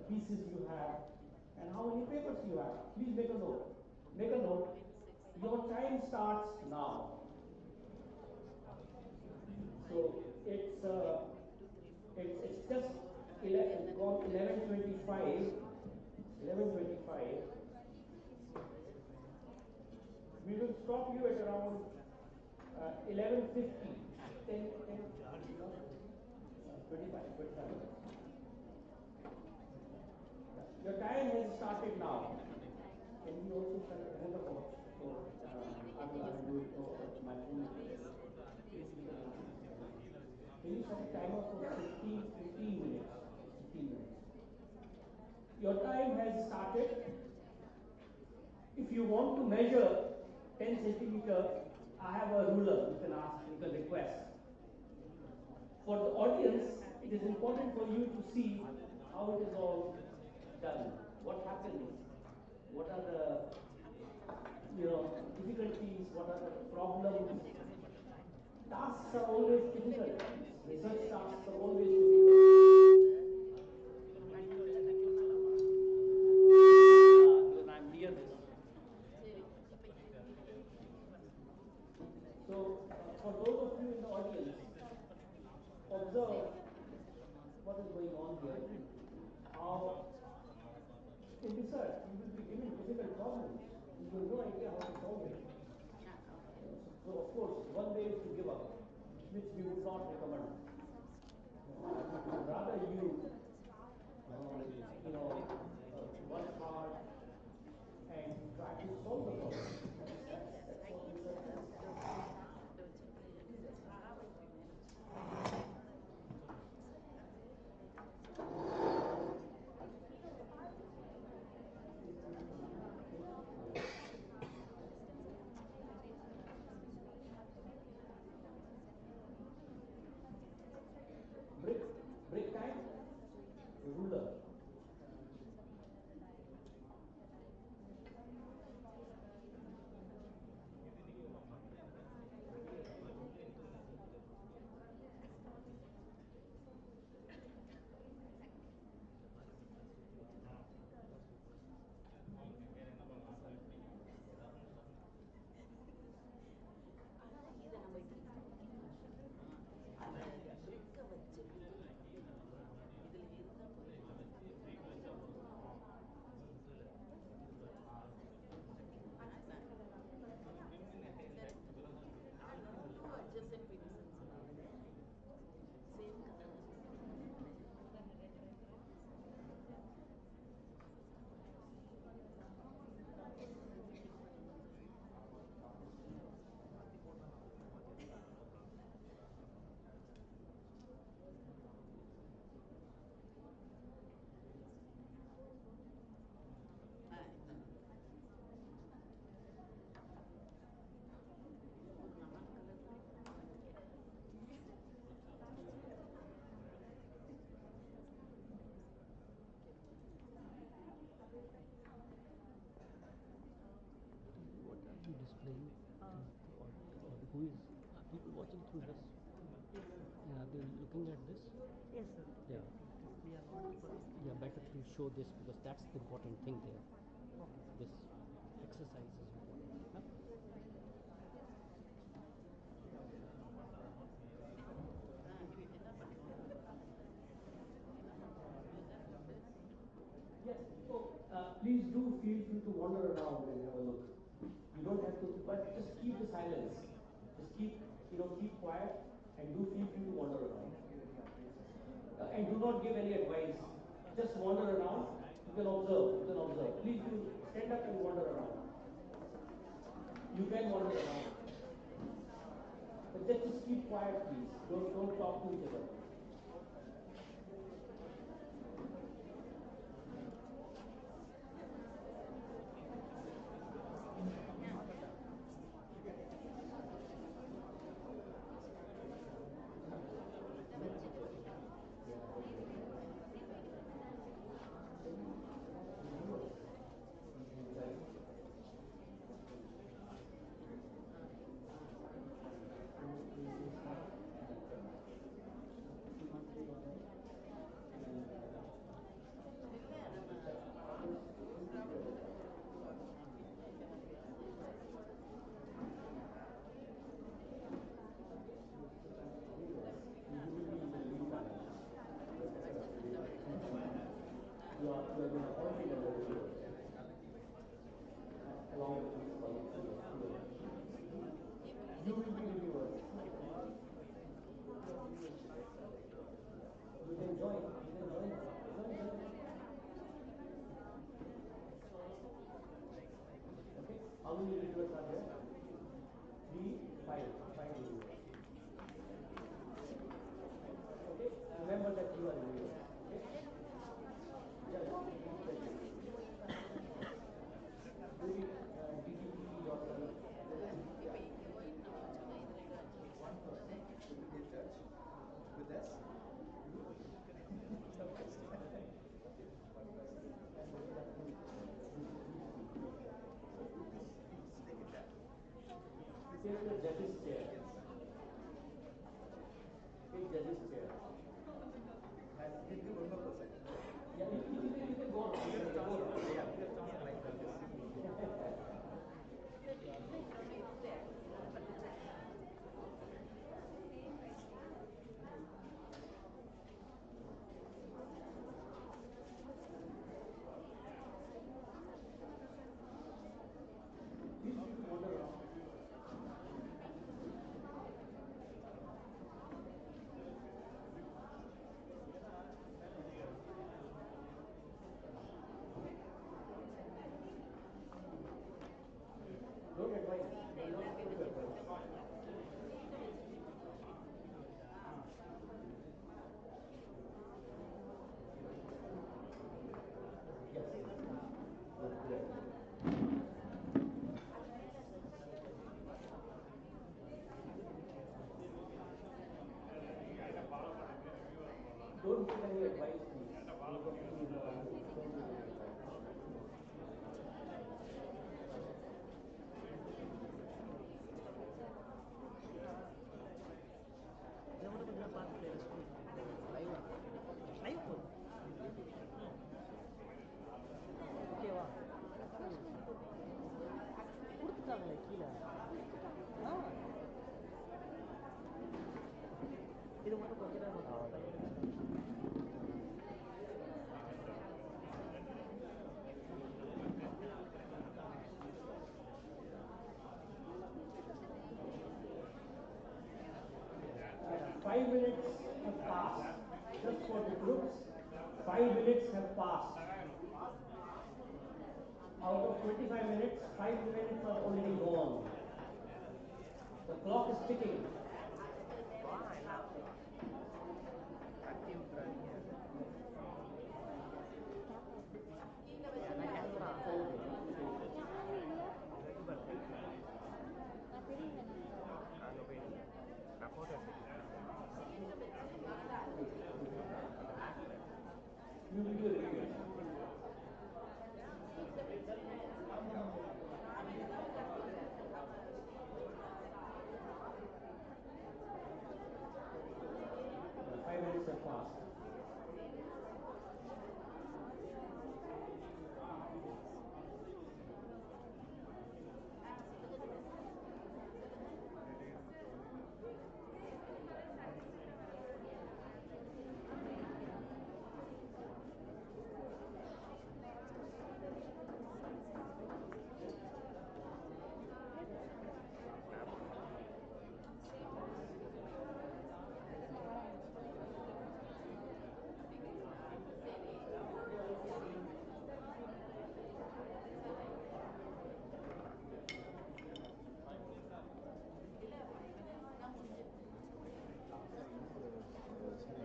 pieces you have, and how many papers you have. Please make a note. Make a note. Your time starts now. So it's just 11:25. 11:25. We will stop you at around 11:50. 25. Your time has started now. Can we also set another watch? So I will do it for my phone. Can you set a timer for 15 minutes? 15 minutes. Your time has started. If you want to measure 10 centimeter, I have a ruler. You can ask, you can request. For the audience, it is important for you to see how it is all done. What happens? What are the difficulties? What are the problems? Tasks are always difficult. Research tasks are always difficult. Because I'm near this. So, for those of you in the audience, observe what is going on here. How in research you will be given difficult problems. You have no idea how to solve it. So of course, one way is to give up, which we would not recommend. Rather you work hard and try to solve the problem. That's what research is. Break time, ruler. Displaying or who is people watching through this? Yeah, they're looking at this. Yes, sir. Yeah, We are not able to. yeah. Better to show this because that's the important thing there. This exercise is important. Huh? Yes. So please do feel free to wander around and have a look. You don't have to, but just keep the silence. Just keep quiet and do feel free to wander around. And do not give any advice. Just wander around. You can observe. You can observe. Please do stand up and wander around. You can wander around. But just keep quiet, please. Don't talk to each other. you have been appointed as a reviewer, along with these colleagues. You will be reviewers. You can join. Join. Okay. How many reviewers are there? 3, 5 reviewers. Okay. Remember that you are reviewers. Okay. Yes. Very DTP yourself. One person should be in touch with us. Take the judge's chair. Take judge's chair. And give me one more person. Yeah, you can go on. You can go on. Yeah, like this. 5 minutes have passed. Just for the groups, 5 minutes have passed. Out of 25 minutes, 5 minutes are already gone. The clock is ticking. You will be a reviewer. The 5 minutes have passed.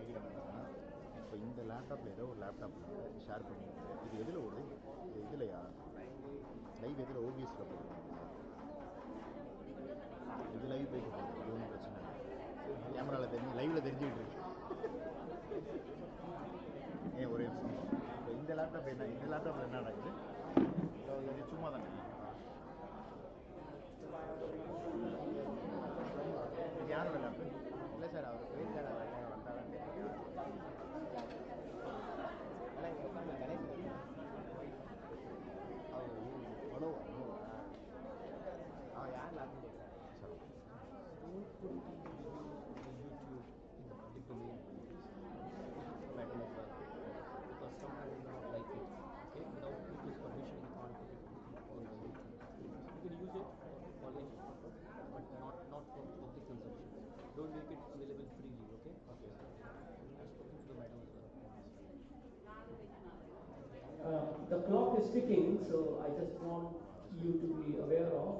Idea என்னன்னா இப்போ இந்த லேப்டாப்பில் ஏதோ ஒரு லேப்டாப்பில் share பண்ணிட்டு இது எதில் ஓடுது இது இதுலையா லைவ் எதில் ஓபிஎஸில் போட்டுருக்காங்களா இது லைவ் போயிட்டு இது ஒன்றும் பிரச்சனை இல்லை கேமராவில் தெரிஞ்சு லைவில் தெரிஞ்சுக்கிட்டு இருக்கு ஏன் ஒரே நிமிஷம் இப்போ இந்த லேப்டாப் என்ன இந்த லேப்டாப்பில் என்ன நடக்குது இது சும்மா தானே இது யாரோட லேப்பு இல்லை சார் அவர் போயிருக்காரு வந்தாலும் கணேசன் அவர் மனோவா அவன் யார் லேப்னு கேட்குறாரு sir YouTube particularly better because someone will not like it. The clock is ticking, so I just want you to be aware of.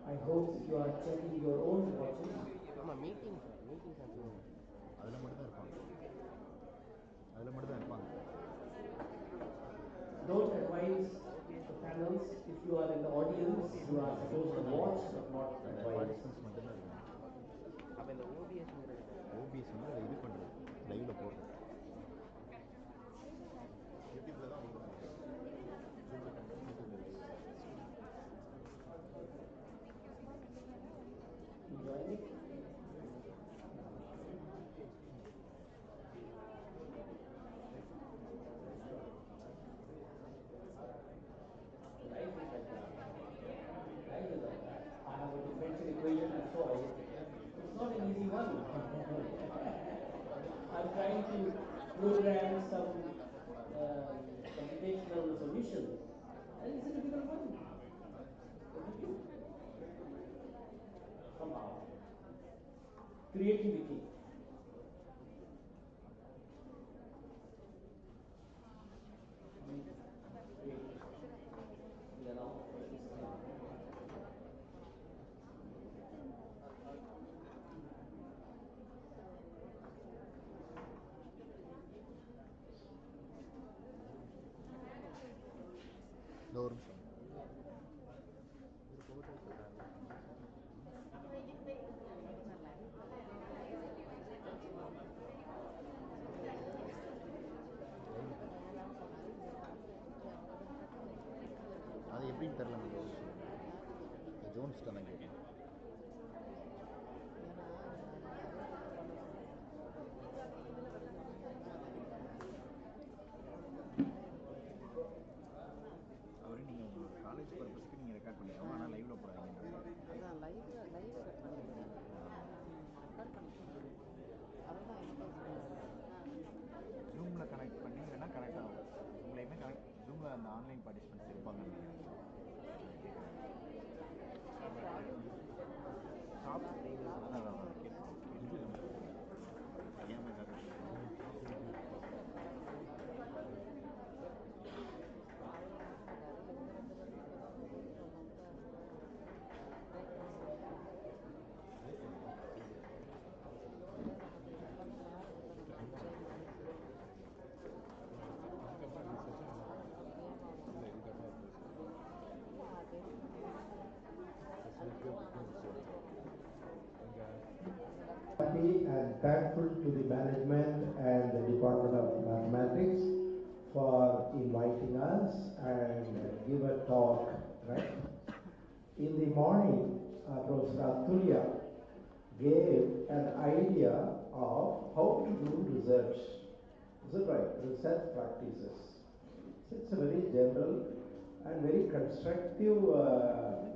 I hope you are checking your own watches. அதில் மட்டும் தான் இருப்பாங்க. அதில் மட்டும் தான் இருப்பாங்க. Don't advise the panels. If you are in the audience, you are supposed to watch but not advise. Participants மட்டும் தான் இருக்காங்க. அப்போ இந்த ஓபிஎஸ் வந்து அதை இது பண்ணுறது, லைவில் போடுறது. யூடியூப்பில் தான் Enjoying it? Life is like that. Life is like that. I have a differential equation and so on. It's not an easy one. I'm trying to program some computational solution, and it's a difficult one. What to do? Somehow. Creativity. ஒரு நிமிஷம். அது எப்படின்னு தெரியல. Jones தான் கேட்டேன். அவரு நீங்கள் உங்கள் காலேஜ் பர்பஸ்க்கு நீங்கள் ரெக்கார்ட் பண்ணிடுவோம், ஆனால் லைவில் போடாதீங்க. அதான் லைவ் ரெக்கார்ட் பண்ணிக்கிறேன். ரெக்கார்ட் பண்ணிக்கிறேன். அதுதான் ஜூமில் கனெக்ட் பண்ணி இல்லைன்னா கனெக்ட் ஆகும். உங்களையுமே கனெக்ட் ஜூமில் அந்த ஆன்லைன் பார்ட்டிசிபென்ட்ஸ் இருப்பாங்க. Happy and thankful to the management and the Department of Mathematics for inviting us and give a talk, right? In the morning, Professor Atulya gave an idea of how to do research. Is it right? Research practices. So it's a very general and very constructive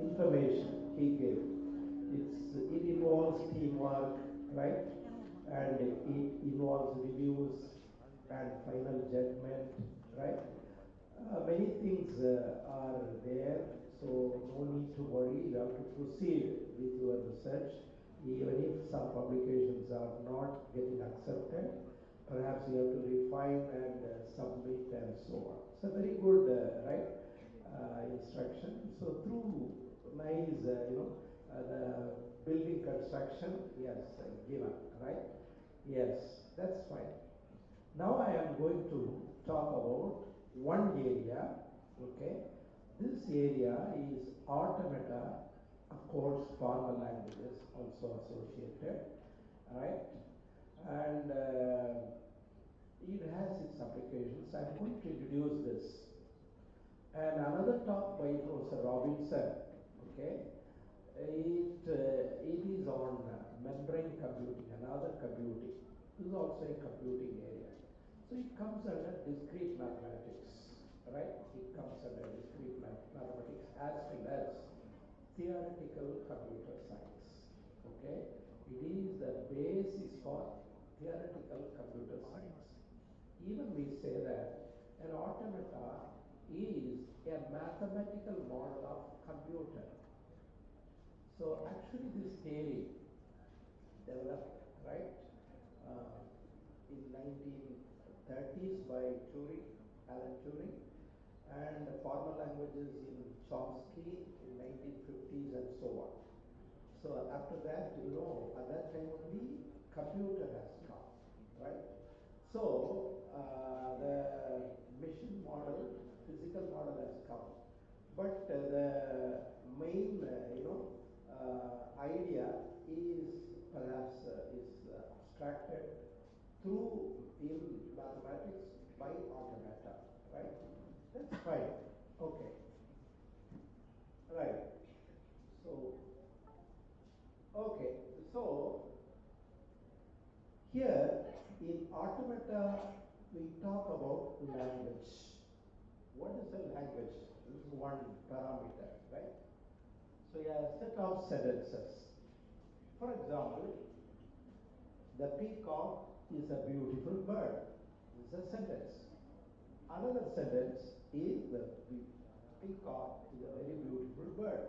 information he gave. It involves teamwork, right? And it involves reviews and final judgment, right? Many things are there, so no need to worry. You have to proceed with your research, even if some publications are not getting accepted. Perhaps you have to refine and submit and so on. It's a very good, right, instruction. So through nice, the building construction, yes, given, right? Yes, that's fine. Now I am going to talk about one area, okay? This area is automata, of course, formal languages also associated, right? And it has its applications. I'm going to introduce this. And another talk by Professor Robinson, okay? It is on membrane computing, another computing. This is also a computing area. So it comes under discrete mathematics, right? It comes under discrete mathematics as well as theoretical computer science, okay? It is the basis for theoretical computer science. Even we say that an automata is a mathematical model of computer. So actually this theory developed, right, in 1930s by Alan Turing, and formal languages in Chomsky in 1950s and so on. So after that, at that time only computer has come, right? So the machine model, physical model has come, but the main, idea is perhaps is abstracted through in mathematics by automata, right? That's fine. Okay. Right. So, okay. So, here in automata, we talk about language. What is a language? This is one parameter, right? So, a set of sentences. For example, the peacock is a beautiful bird. This is a sentence. Another sentence is the peacock is a very beautiful bird.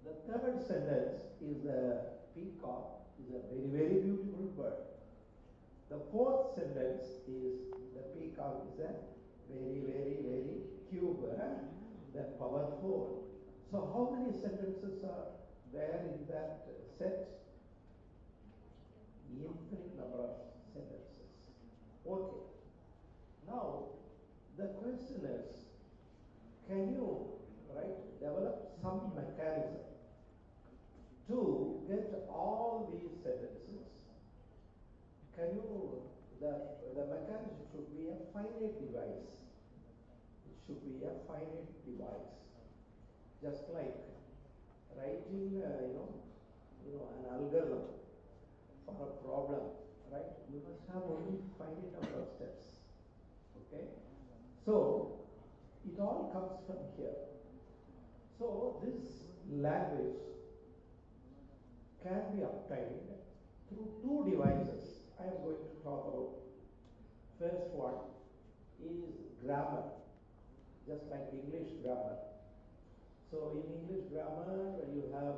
The third sentence is the peacock is a very, very beautiful bird. The fourth sentence is the peacock is a very, very, very cute, the powerful. So how many sentences are there in that set? Infinite number of sentences. Okay. Now, the question is, can you, develop some mechanism to get all these sentences? Can you, the mechanism should be a finite device. It should be a finite device. Just like writing, an algorithm for a problem, right? You must have only finite number of steps. Okay? So, it all comes from here. So, this language can be obtained through two devices. I am going to talk about. First one is grammar, just like English grammar. So, in English grammar, you have,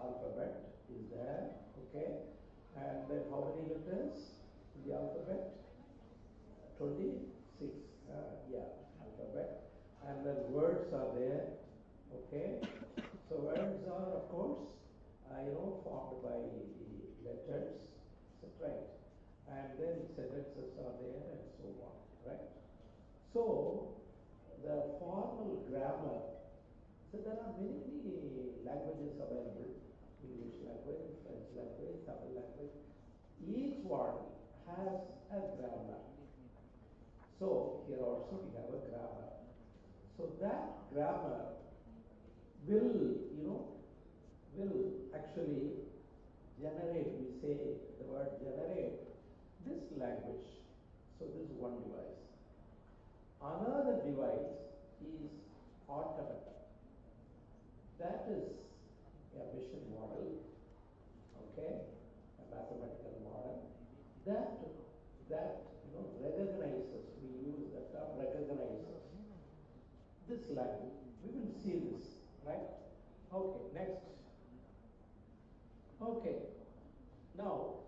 alphabet is there, okay? And then how many letters in the alphabet? 26, alphabet. And then words are there, okay? So words are, of course, formed by letters, is that right? And then sentences are there and so on, right? So the formal grammar, so there are many, many languages available. English language, French language, Tamil language. Each one has a grammar. So here also we have a grammar. So that grammar will, will actually generate, we say the word generate, this language. So this is one device. Another device is automata. That is a vision model, okay, a mathematical model that recognizes, we use the term recognizes this language. We will see this, right? Okay, next. Okay, now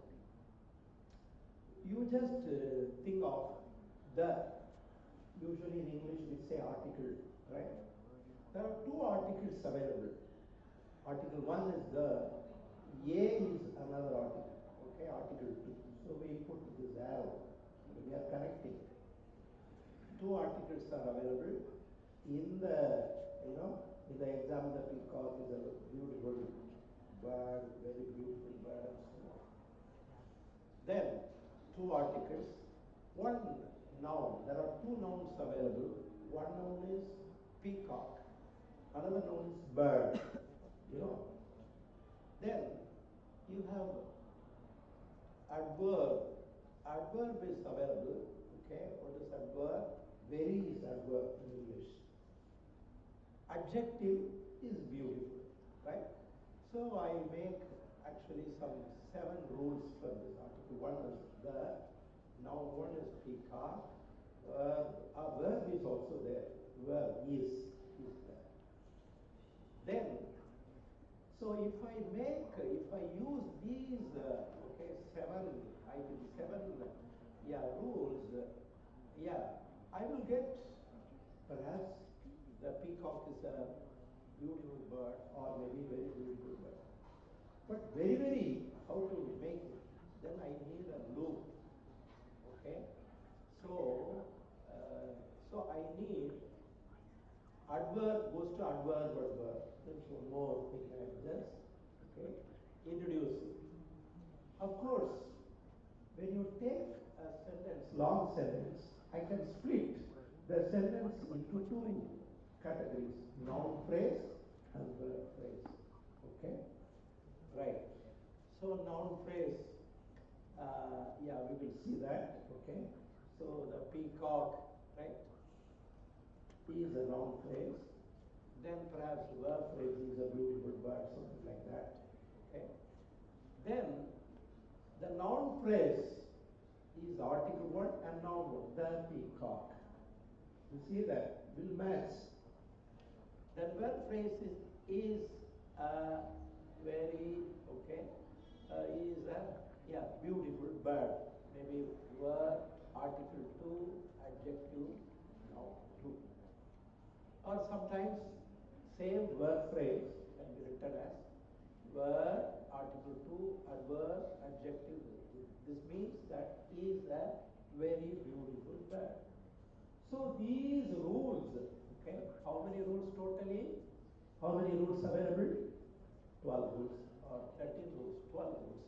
you just think of the, usually in English we say article, right? There are two articles available. Article 1 is the, A is another article, okay, article 2. So we put this arrow, we are connecting. Two articles are available. In the, in the exam, the peacock is a beautiful bird, very beautiful bird and so on. Then, two articles, one noun, there are two nouns available. One noun is peacock, another noun is bird, Then, you have adverb. Adverb is available, okay, what is adverb? Very is adverb in English. Adjective is beautiful, right? So I make actually some 7 rules for this article. One is the, now one is peacock. A verb is also there. Verb is there. Then, so if I use these, 7 rules, I will get Perhaps the peacock is a beautiful bird or maybe very beautiful bird. But very, how to make it? Then I need a loop. Okay? So, so I need adverb goes to adverb. There's one more thing I just introduce it. Of course, when you take a sentence, long sentence, I can split the sentence into two categories: noun phrase and verb phrase. Okay? Right. So noun phrase, yeah, we will see that. Okay. So the peacock, right, is a noun phrase. Then perhaps verb phrase is a beautiful bird, something like that. Okay. Then the noun phrase is article 1 and noun 1, the peacock. You see that will match. The verb phrase is a very is a beautiful bird. Maybe verb, article 2, adjective, noun 2. Or sometimes same verb phrase can be written as verb, article 2, adverb, adjective. This means that is a very beautiful bird. So these rules, okay, how many rules totally? How many rules available? 12 rules or 13 rules, 12 rules.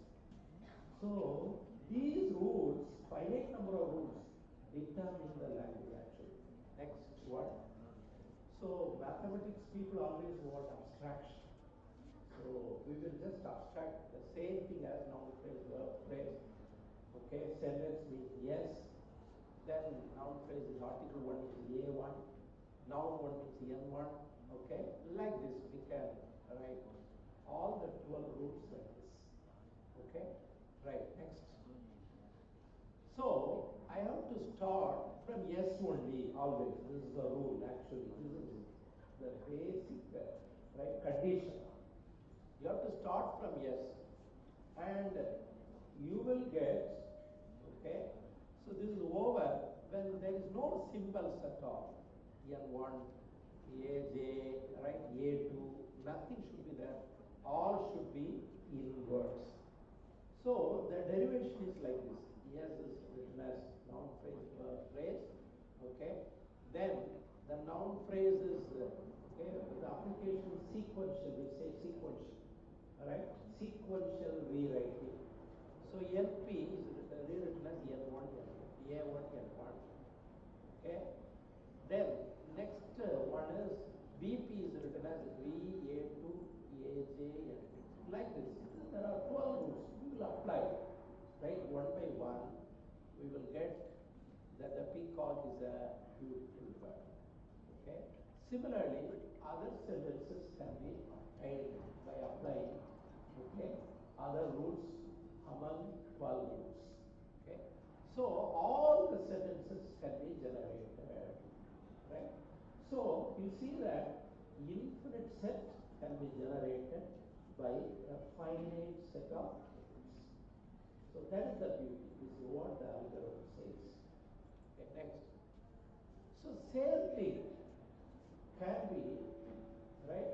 So these rules, finite number of rules, determine the language actually. Next one. So mathematics people always want abstraction. So we will just abstract the same thing as noun phrase, verb phrase. Okay, sentence means yes. Then noun phrase is article 1 is A1. Noun 1 means N1. Okay, like this we can write all the 12 rules like this. Okay, right, next. So I have to start from yes only always. This is the rule actually. This is the basic condition. You have to start from yes, and you will get, okay, so this is over when there is no symbols at all. N1, AJ, right, A2, nothing should be there. All should be in words. So the derivation is like this. Yes is written as noun phrase, verb phrase, okay. Then the noun phrase is, okay, the application sequential, we say sequential. Right? Sequential rewriting. So NP is rewritten as N1, N2, A1, N1. Okay? Then next one is BP is written as V, A2, AJ, N2. Like this. There are 12 rules. We will apply. Right? One by one, we will get that the peacock is a beautiful bird. Okay? Similarly, other sentences can be obtained by applying other rules among 12 rules. Okay? So all the sentences can be generated. Right? So you see that infinite set can be generated by a finite set of rules. So that is the beauty. This is what the algorithm says. Okay, next. So same thing can be, right?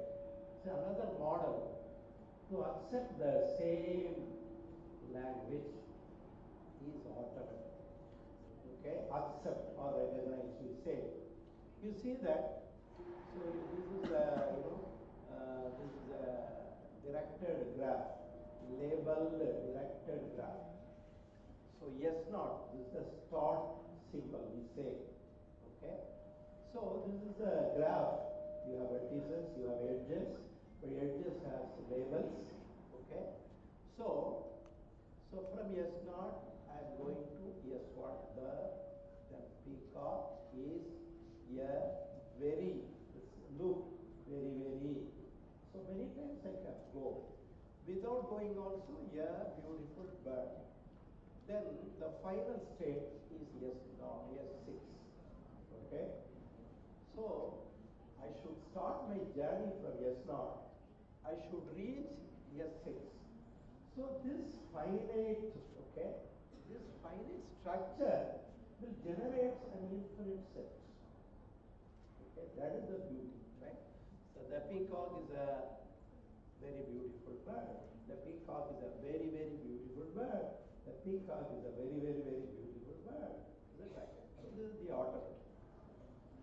It's another model to accept the same language is automatic. Okay, accept or recognize, we say. You see that. So this is a this is a directed graph, labeled directed graph. So yes, not. This is the start symbol, we say. Okay. So this is a graph. You have vertices, you have edges. The edges has labels. Okay. So from yes not, I am going to yes what the peacock is a very look very. So many times I can go without going also a beautiful bird. Then the final state is yes no, yes 6. Okay. So I should start my journey from yes not. I should reach yes 6. So this finite, this finite structure will generate an infinite set. Okay, that is the beauty, right? So the peacock is a very beautiful bird. The peacock is a very, very beautiful bird. The peacock is a very, very, very beautiful bird. Is that right? So this is the automata.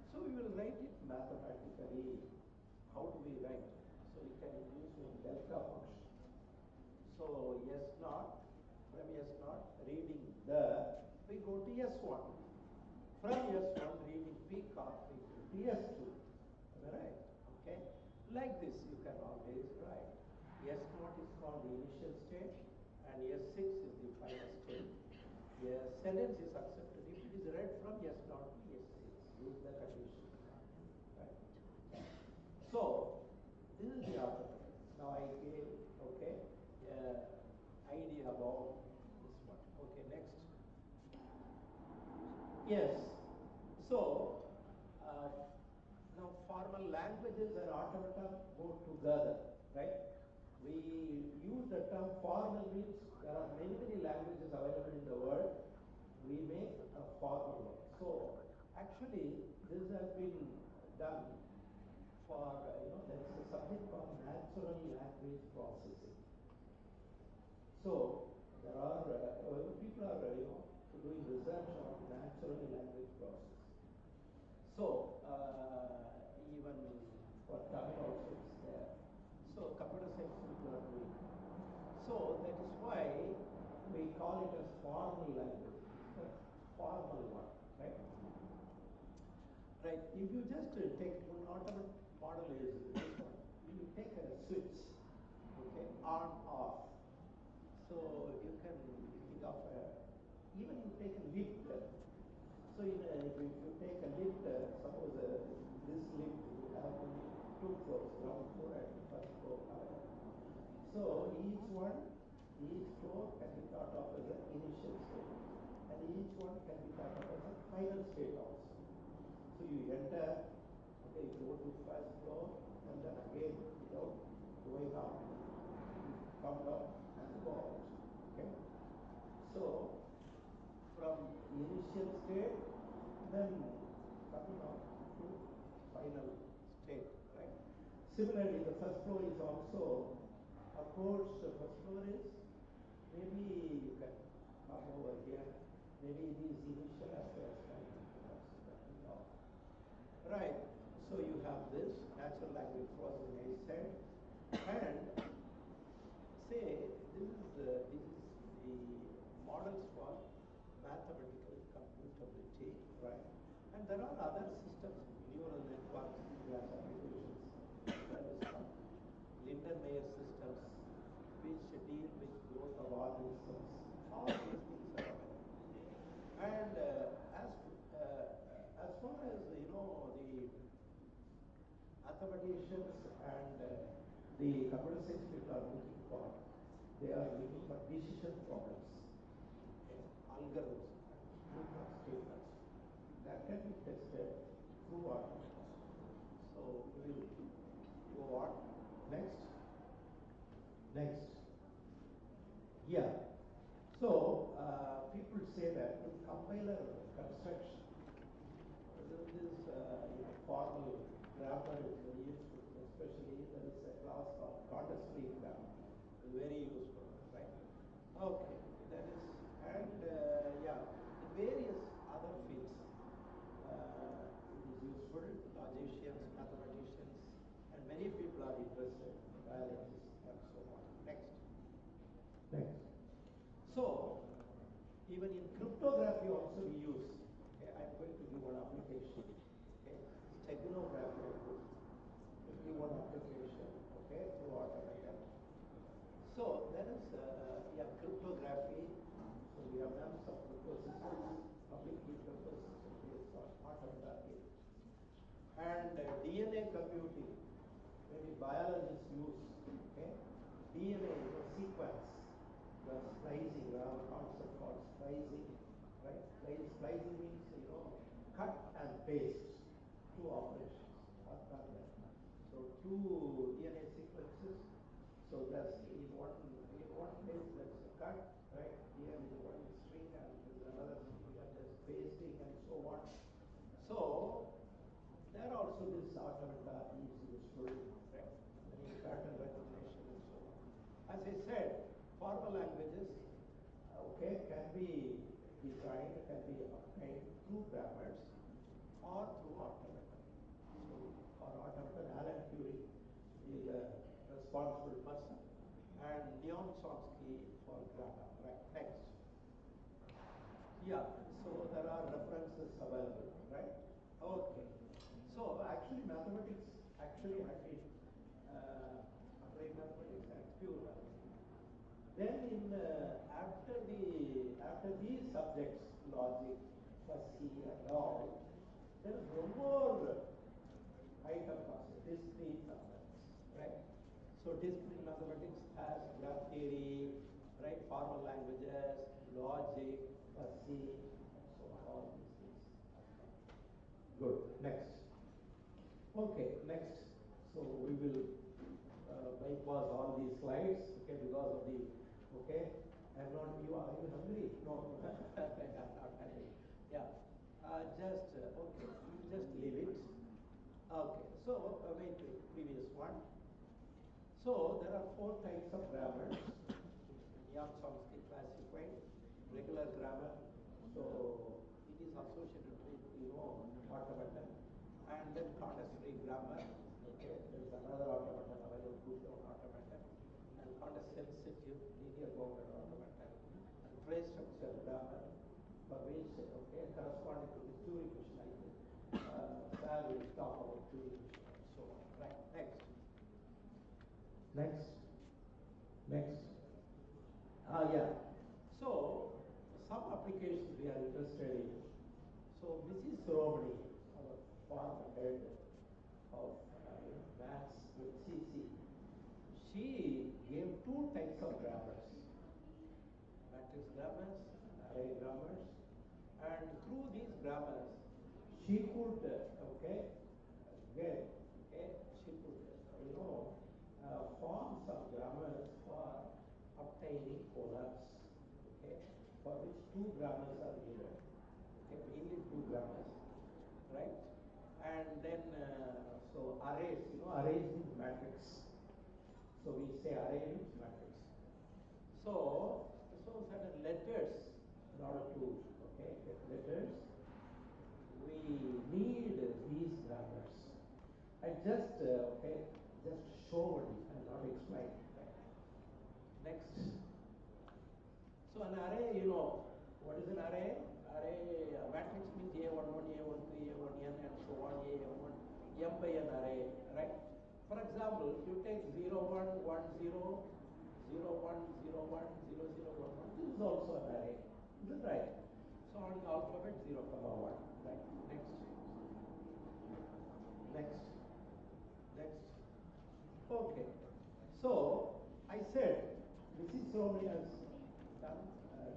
So we will write it mathematically. How do we write? So we can use one delta function. So S0, from S0 reading the, we go to S1. From S1 reading peacock, we go to S2. Am I right? Okay. Like this you can always write. S0 is called the initial state and S6 is the final state. Yes, sentence is accepted if it is read from S0 to S6. Use the condition. Right. So this is the alphabet. Now I gave idea about this one. Okay, next. Yes. So now formal languages and automata go together, right? We use the term formal means there are many, many languages available in the world. We make a formal one. So actually this has been done for, there is a subject called natural language processing. So there are, people are, doing research on natural language process. So even for Tamil also it's there. So computer science people are doing it. So that is why we call it as formal language. The formal one, right? Right. If you just take one automatic model is this one. You take a switch, okay, on off. So you can think of even you take a lift. So if you take a lift, suppose this lift you have only 2 floors, ground floor and first floor. So each floor can be thought of as an initial state, and each one can be thought of as a final state also. So you enter, okay, you go to first floor, and then again without going up, you come down and go out. Okay. So from initial state, then coming out to final state, right? Similarly, the first floor is also, of course, the first floor is, maybe you can come over here, maybe it is initial as well as final. Right, so you have this natural language processing I said, and say this is the models for mathematical computability, right? And there are other systems, neural networks, class applications, that is called Lindenmayer systems, which deal with growth of organisms. All these things are available. And as far as the mathematicians and the computer science people are looking for, they are looking for decision problems, okay, algorithms, proof of statements that can be tested through automata. So we will go on. Next. Yeah. So people say that in compiler construction, this formal grammar is very useful, especially there is a class called context-free grammar. It's very useful, right? Okay, that is, and in various other fields, it is useful. Logicians, mathematicians, and many people are interested, biologists, and so on. Next. So, even in cryptography also we use, okay, I'm going to give one application, okay, steganography, give one application, okay, through automata. So, there is cryptography, so we have done some crypto systems, public key crypto systems based on automata. And DNA computing, maybe biologists use, okay, DNA sequence. The splicing, we have a concept called splicing, right? Splicing means, cut and paste, 2 operations are done there. So 2 DNA sequences, so that's in one place there's a cut, right? Here is one string and there's another string and there's pasting and so on. So there are also this automata is useful, right? In pattern recognition and so on. As I said, formal languages, okay, can be designed, can be obtained through grammars or through automata. So, for automata, Alan Turing is a responsible person, and Leon Chomsky for grammar. Right, next. Yeah, so there are references available, right? Okay. So actually mathematics, actually I mean, applied mathematics and pure mathematics. Then in after these subjects, logic, fuzzy and all, there is one more item concept, discrete mathematics, right? So discrete mathematics has graph theory, right? Formal languages, logic, fuzzy, so all these things. Good. Next. Okay. Next. So we will bypass all these slides, okay, because of the, okay. I'm not. Are you hungry? No. I'm not hungry. Yeah. Just okay. You just leave it. Okay. So wait. Previous one. So there are 4 types of grammars. Young Chomsky classified regular grammar. So it is associated with automaton, and then context-free grammar. Okay, there is another automaton available, Gaussian automaton, and context-sensitive linear bounded automaton, and phrase structure grammar, for which okay corresponding to the Turing machine. I think Sir will talk about Turing machine and so on. Right. Next. Next. Next. Yeah. So, some applications we are interested in. So, Mrs. Romney, our former head of maths with CC, she gave 2 types of grammars, matrix grammars, array grammars, and through these grammars, she could, okay, she could, form some grammars for obtaining polars, okay, for which 2 grammars are needed, okay, mainly 2 grammars, right? And then, so arrays, arrays means matrix. So we say array means matrix. So certain letters, in order to, okay, get letters, we need these grammars. I just, okay, just show it and not explain. Next. So an array, what is an array? Array, matrix means A11, A12, A1n and so on, A1, M by an array, right? For example, if you take 0, 1, 1, 0, 0, 1, 0, 1, 0, 0, 1, 1, this is also an array. Is it right? So on the alphabet 0, 1, right? Next. Next. Next. Okay. So I said Mrs. Romney has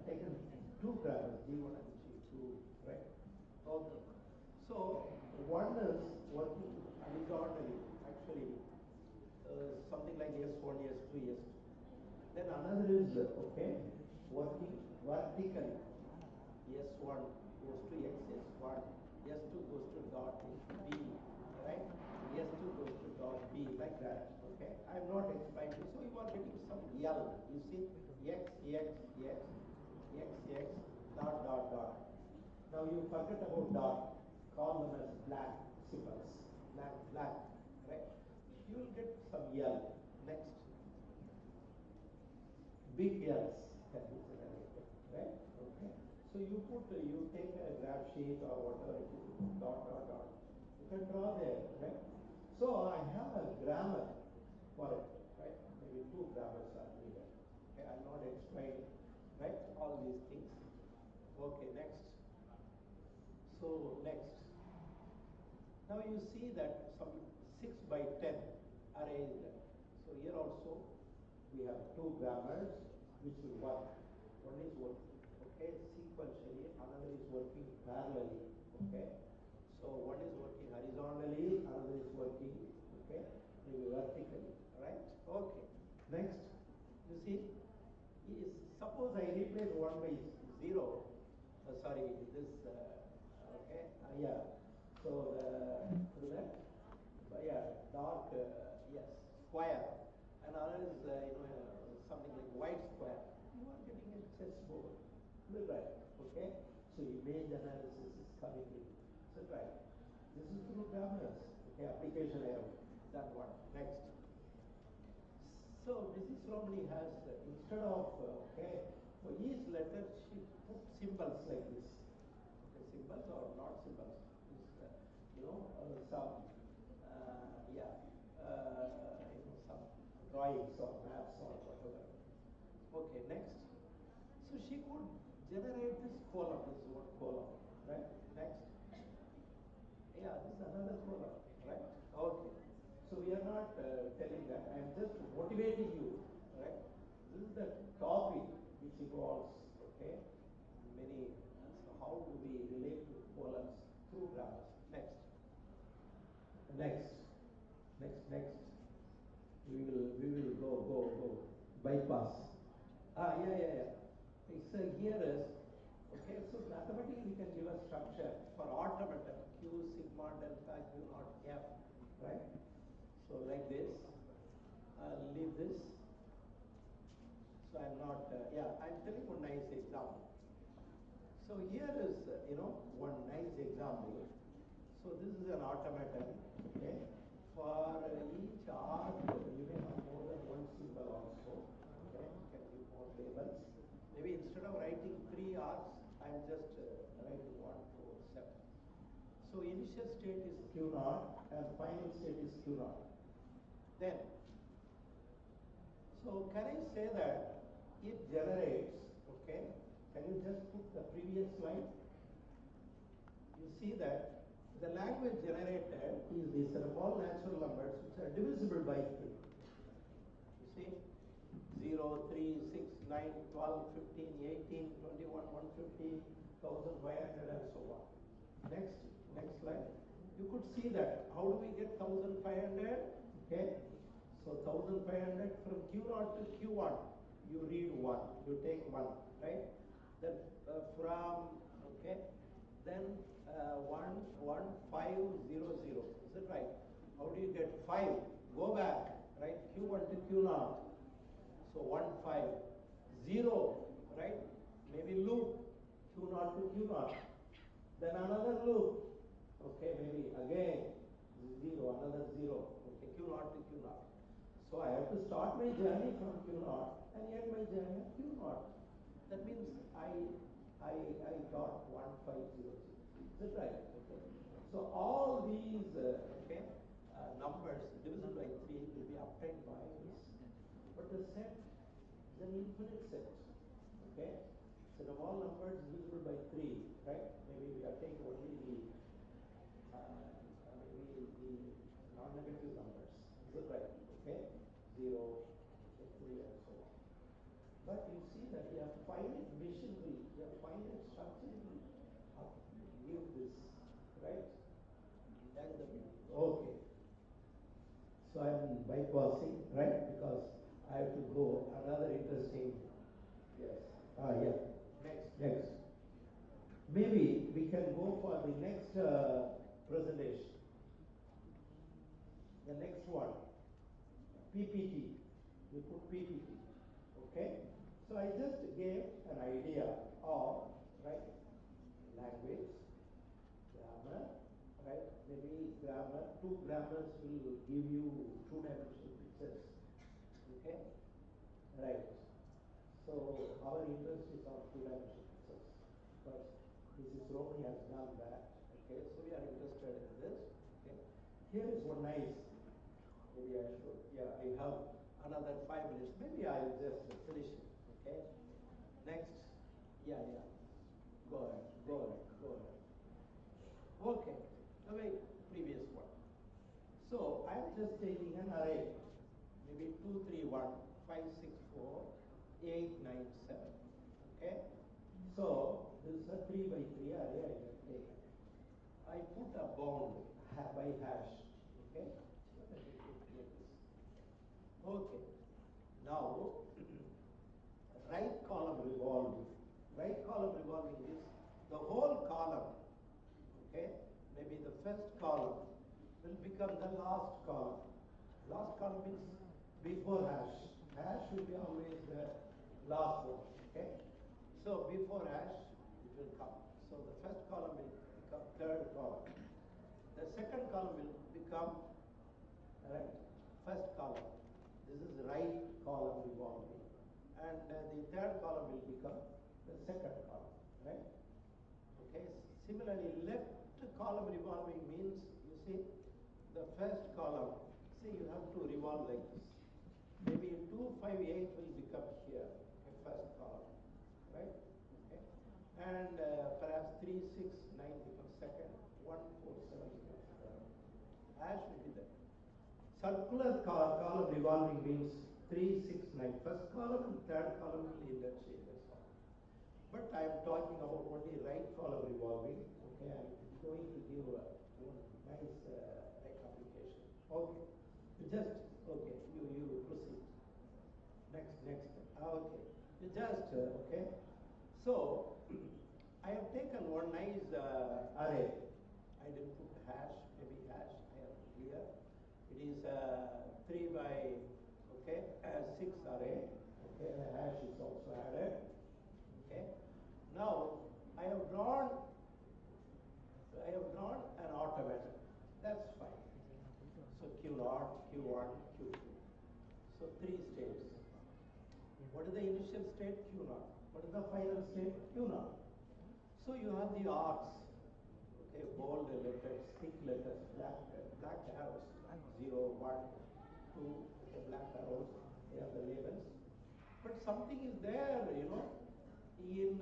taken 2 grammars, G1 and G2, right? Okay. So one is working horizontally, actually something like S1, S2, S2. Then another is okay, working vertically. S1 goes to X, S1, S2 goes to dot B, right? S2 goes to dot B, like that, okay? I'm not explaining, so you are getting some L, you see, X, X, X, X, X, dot, dot, dot. Now you forget about dot, call them as black symbols, black, black, right? You will get some L. Next. Big L's can be generated, right? Okay. So you take a graph sheet or whatever it is, dot, dot, dot. You can draw there, right? So I have a grammar for it, right? Maybe 2 grammars are needed. Okay, I'll not explain, right? All these things. Okay, next. So next. Now you see that some 6 by 10 array is there. So here also we have 2 grammars which will work. One is working, okay, sequentially, another is working parallelly, okay. So one is working horizontally, another is working, okay, maybe vertically, right? Okay. Next, you see, suppose I replace 1 by 0, sorry, this, okay, yeah. So the that, yeah, dark, yes, square, and another is something like white square. You are getting a chessboard. Is that right? Okay. So image analysis is coming in. Is that right? This is through grammars. Okay, application I have done one. Next. So Mrs. Romney has instead of for each letter she put symbols like this. Okay, symbols or not symbols. Some some drawings or maps or whatever. Okay, next. So she could generate this column, this one column, right? Next. Yeah, this is another column, right? Okay. So we are not telling that. I am just motivating you, right? This is the topic which involves, okay, many. So how do we relate to columns through grammars? Next. Next. We will go bypass. Yeah. So here is okay. So mathematically we can give a structure for automaton Q sigma delta Q naught F, right? So like this. I'll leave this. So I'm not. I'm telling one nice example. So here is one nice example. So this is an automaton, okay? For each arc, you may have more than one symbol also, okay? You can give more labels. Maybe instead of writing 3 arcs, I'm just writing 1, 4, 7. So initial state is Q0 and final state is Q0. Then, so can I say that it generates, okay? Can you just put the previous slide? You see that the language generated is these are all natural numbers which are divisible by 3. You see? 0, 3, 6, 9, 12, 15, 18, 21, 150, 1500 and so on. Next slide. You could see that. How do we get 1500? Okay. So 1500 from Q0 to Q1. You read 1. You take 1. Right? Then then 1500. Is that right? How do you get 5? Go back, right? Q1 to Q0. So 150, right? Maybe loop Q0 to Q0. Then another loop. Okay, maybe again 0, another 0. Okay, Q0 to Q0. So I have to start my journey from Q0 and end my journey at Q0. That means I got 1500. Is that right? Okay. So all these numbers divisible by 3 will be obtained by this. But the set is an infinite set. Okay. Set of all numbers divisible by 3, right? Maybe we are taking only the non-negative numbers. Is that right? Okay. 0, 3, and so on. But you see that you have finite machinery, you have finite structure to give this, right? Okay. So I'm bypassing, right? Because I have to go another interesting. Yes. Yeah. Next. Maybe we can go for the next presentation. The next one. PPT. We put PPT. Okay? So I just gave an idea of, right, language, grammar, right? Maybe grammar, 2 grammars will give you 2-dimensional pictures. Okay? Right. So our interest is on 2-dimensional pictures. Because Mrs. Romney has done that. Okay? So we are interested in this. Okay? Here is one nice. Maybe I should. Yeah, I have another 5 minutes. Maybe I will just finish it. Okay. Next. Yeah. Go ahead. Okay. Away previous one. So I am just taking an array. Maybe 2, 3, 1, 5, 6, 4, 8, 9, 7. Okay. So this is a 3 by 3 array I can take. I put a bound by hash. Okay. Okay. Now, right column revolving. Right column revolving is the whole column. Okay. Maybe the first column will become the last column. Last column means before hash. Hash will be always the last one. Okay? So before hash it will come. So the first column will become third column. The second column will become first column. This is right column revolving. And the third column will become the second column. Right? Okay. Similarly, left column revolving means, you see, the first column, see, you have to revolve like this. Maybe 258 will become here, okay, first column, right? Okay. And perhaps 369 becomes second, 147 becomes third. Hash will be there. Circular column revolving means 369. First column and third column will interchange. That's all. But I am talking about only right column revolving. Okay, I'm going to give one nice application. Okay, you proceed. Next. Okay, you just okay. So I have taken one nice array. I didn't put hash, maybe hash. I have here. It is 3 by 6 array. Okay, the hash is also added. Okay. Now I have drawn an automaton. That's fine. So Q0, Q1, Q2. So 3 states. What is the initial state? Q0. What is the final state? Q0. So you have the arcs. Okay, bold letters, thick letters, black arrows. 0, 1, 2. Okay, black arrows. They are the labels. But something is there, you know. In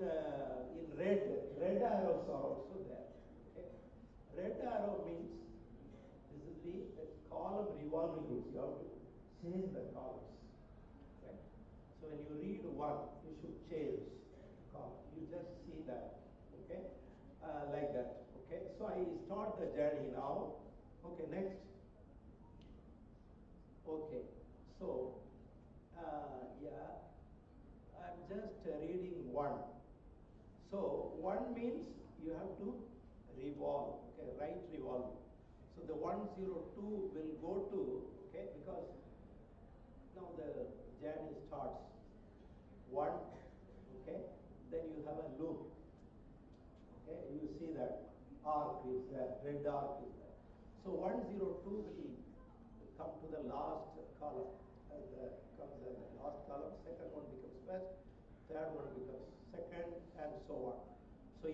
red arrows are also there. Okay? Red arrow means this is the column revolving rules. You have to change the columns. Right? So when you read one, you should change the column. You just see that. Okay? Like that. Okay? So I start the journey now. Okay, next. Okay. So I'm just reading 1. So 1 means you have to revolve, okay, right revolve. So the 102 will go to, okay, because now the journey starts. 1, okay, then you have a loop. Okay, you see that arc is there, red arc is there. So 102 will come to the last column. Comes as the last column, second one becomes first, third one becomes second, and so on. So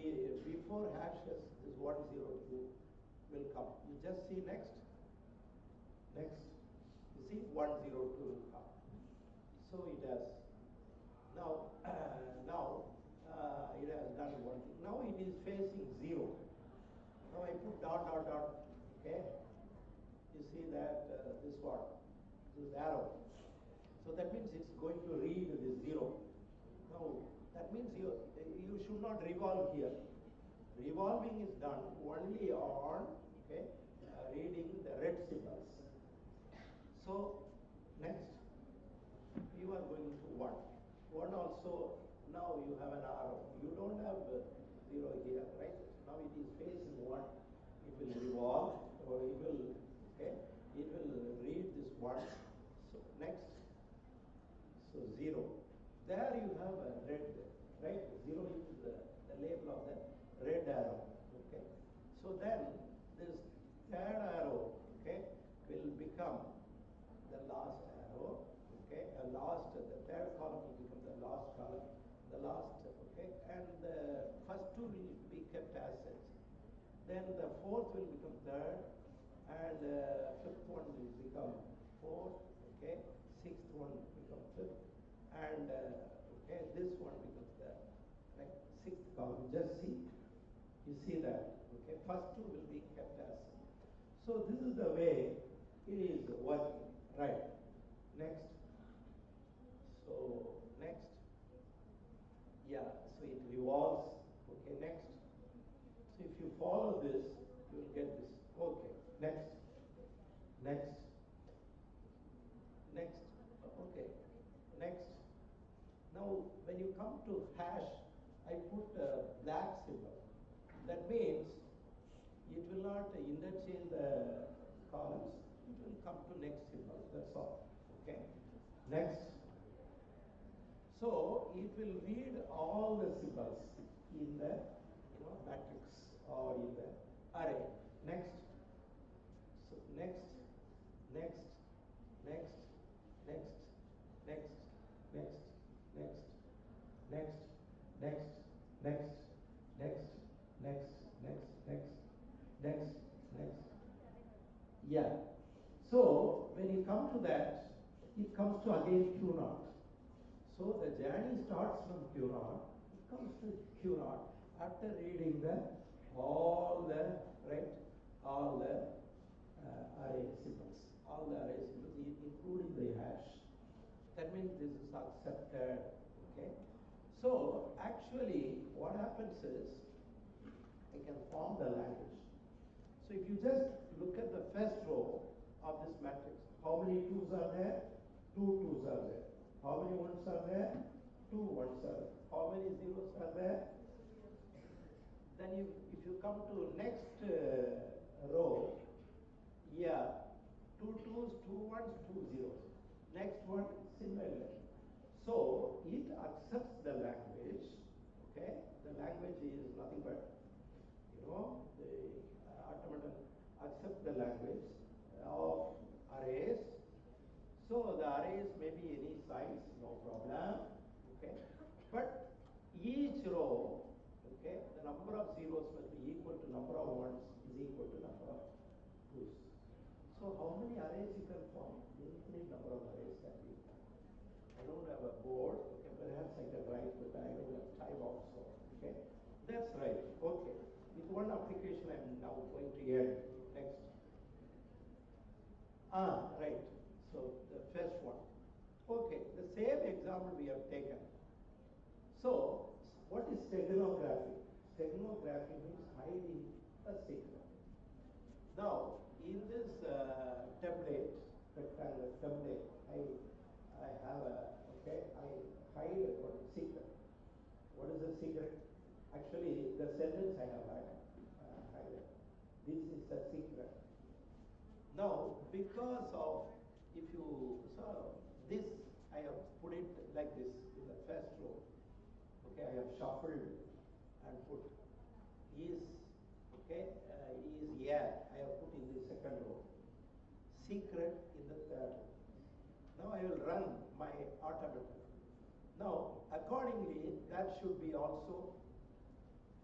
before hashes, this 102 will come. You just see next. You see 102 will come. So it has now it has done one thing. Now it is facing 0. Now I put dot. Okay. You see that this arrow. So that means it's going to read this 0. Now that means you should not revolve here. Revolving is done only on reading the red symbols. So next you are going to 1. 1 also, now you have an arrow. You don't have 0 here, right? Now it is facing 1. It will revolve, or it will read this 1. So next. So 0. There you have a red, right? 0 is the label of the red arrow. Okay. So then this third arrow, will become the last arrow. Okay. The third column will become the last column. The last, and the first 2 will be kept as such. Then the fourth will become third, and fifth one will become fourth. Sixth one will become fifth, and this one becomes the sixth column. Just see, you see that. First 2 will be kept as. So this is the way it is working. Right. Next. So next. Yeah. So it revolves. Okay. Next. So if you follow this, you will get this. Okay. Next. Okay. Next. Now, when you come to hash, I put a black symbol. That means it will not interchange the columns, it will come to next symbol, that's all. Okay. Next. So it will read all the symbols in the matrix or in the array. Next. So next, next, next, next, next, next, next, next, next, next, next, next, next, next, next. Yeah. So when you come to that, it comes to again Q0. So the journey starts from Q0, it comes to Q0 after reading all the array symbols, including the hash. That means this is accepted. Okay. So actually, what happens is I can form the language. So if you just look at the first row of this matrix, how many 2's are there? 2 2's are there. How many 1's are there? 2 1's are there. How many 0's are there? Then if you come to next row, yeah, 2 2's, 2 1's, 2 0's. Next one, similarly. So it accepts the language. Okay, the language is nothing but, the automaton accept the language of arrays. So the arrays may be any size, no problem. Okay, but each row, okay, the number of zeros must be equal to number of ones is equal to number of twos. So how many arrays you can form? Infinite number of arrays can be formed. I don't have a board. Okay, perhaps I can write, but I don't have time also. Okay, that's right. Okay, with one application I'm now going to end. Next. Right. So the first one. Okay, the same example we have taken. So what is steganography? Steganography means hiding a secret. Now in this template, rectangular template, I have I hide a secret. What is the secret? Actually, the sentence I have hidden. This is the secret. Now, because of, this, I have put it like this in the first row. Okay, I have shuffled and put is, I have put in the second row. Secret in the third row. Now I will run my automaton. Now, accordingly, that should be also,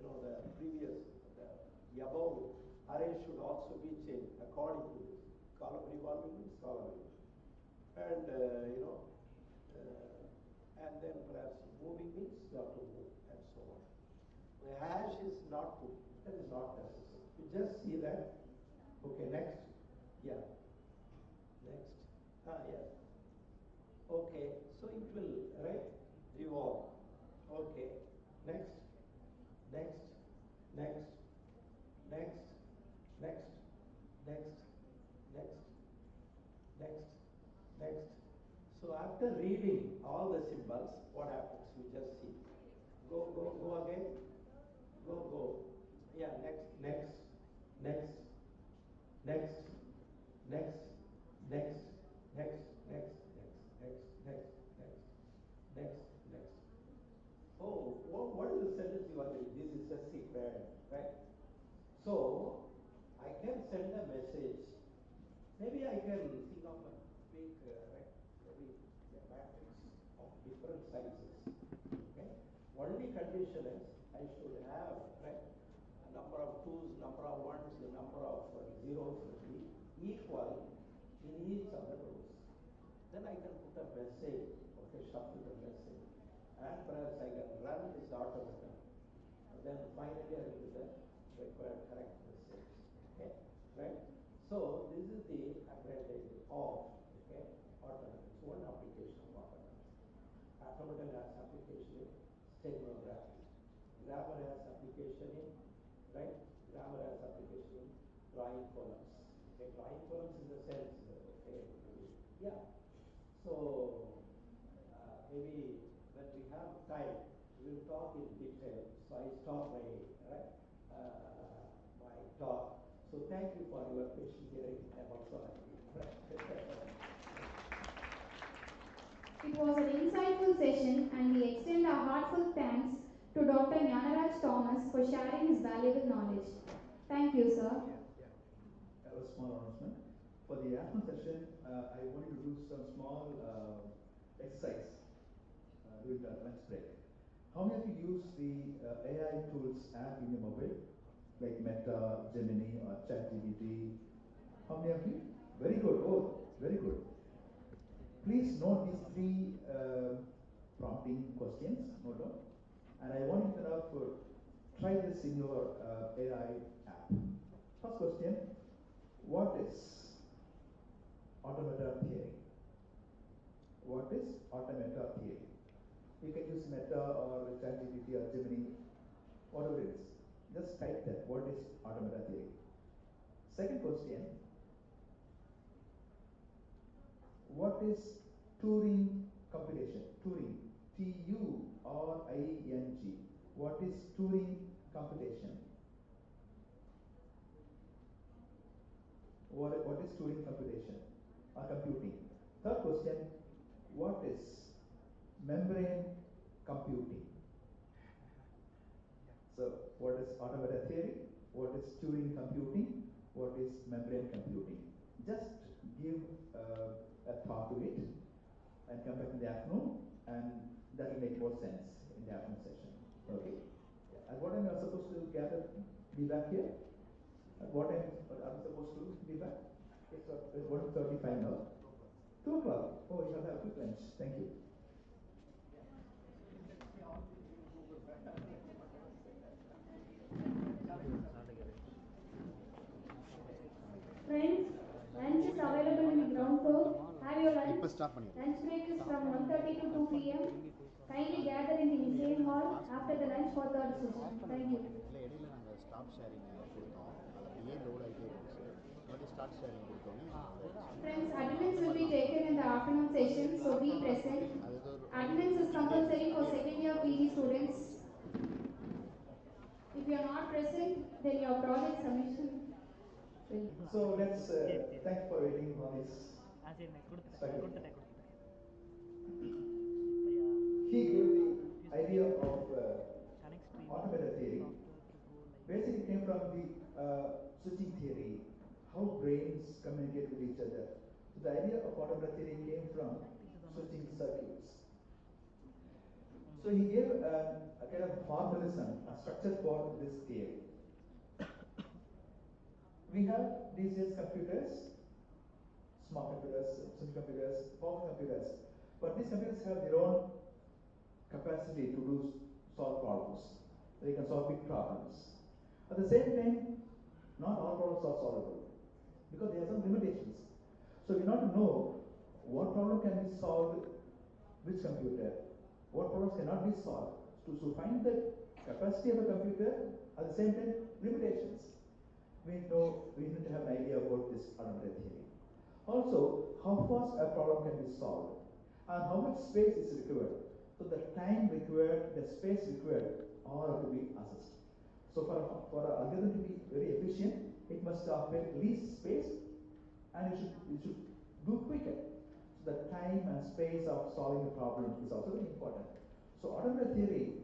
the previous, the above array should also be changed according to this. Column revolving means column revolving. And, and then perhaps moving means you have to move, and so on. The hash is not put, that is not necessary. You just see that. Okay, next. Yeah. Next. Yes. Okay, so it will, revolve. Okay, next, next, next, next, next, next, next, next, next. So after reading all the symbols, what happens? You just see. Go again. Go. Yeah, next, next, next, next, next, next, next, next, next, next. Oh, what is the sentence you are doing? This is a secret, right? So I can send a message. Maybe I can think of a big, maybe a matrix of different sizes. Okay. Only condition is I should have a number of 2's, number of 1's, the number of 0's should be equal in each of the rows. Then I can put a message, shuffle the message, and perhaps I can run this automaton. Then finally I will do the required correct message. Okay, right? So this is the advantage of automaton. It's one application of automaton. Automaton has application in steganography. Grammar has application in Grammar has application in drawing columns. Okay, drawing columns in the sense. Yeah. So maybe when we have time, we will talk in detail. So I stop my my talk. So So thank you for your patient hearing. I'm also happy. It was an insightful session, and we extend our heartfelt thanks to Dr. Jnanaraj Thomas for sharing his valuable knowledge. Thank you, sir. That was a small announcement. For the afternoon session, I want you to do some small exercise during the lunch break. How many of you use the AI tools app in your mobile, like Meta, Gemini, or ChatGPT? How many of you? Very good. Oh, very good. Please note these three prompting questions. Note down. And I want you to now try this in your AI app. First question: what is automata theory? What is automata theory? You can use Meta or ChatGPT or Gemini, whatever it is. Just type that. What is automata theory? Second question: what is Turing computation? Turing, Turing. What is Turing computation? What is Turing computation or computing? Third question: what is membrane computing? So, what is automata theory? What is Turing computing? What is membrane computing? Just give a thought to it and come back in the afternoon, and that will make more sense in the afternoon session. Okay? At what time are you supposed to be back here? At what time are we supposed to be back? It's 1:35 now. 2 o'clock. Oh, you have to have a quick lunch. Thank you. Friends, lunch is available in the ground floor. Have your lunch. Lunch break is from 1:30 to 2 p.m. Kindly gather in the same hall after the lunch for third session. Thank you. Friends, attendance will be taken in the afternoon session, so be present. Attendance is compulsory for second year PG students. If you are not present, then your project submission will. So let's thanks for waiting on this. He gave the idea of automata theory. Basically, it came from the switching theory, how brains communicate with each other. So the idea of automata theory came from switching circuits. So he gave a kind of formalism, a structure for this theory. We have these days computers, small computers, supercomputers, powerful computers, but these computers have their own capacity to solve problems. They can solve big problems. At the same time, not all problems are solvable because they have some limitations. So we want to know what problem can be solved, which computer, what problems cannot be solved. To find the capacity of a computer, at the same time, limitations. We need to have an idea about this automata theory. Also, how fast a problem can be solved and how much space is required. So the time required, the space required, all have to be assessed. So for an algorithm to be very efficient, it must occupy least space and it should do quicker. So the time and space of solving a problem is also very important. So automata theory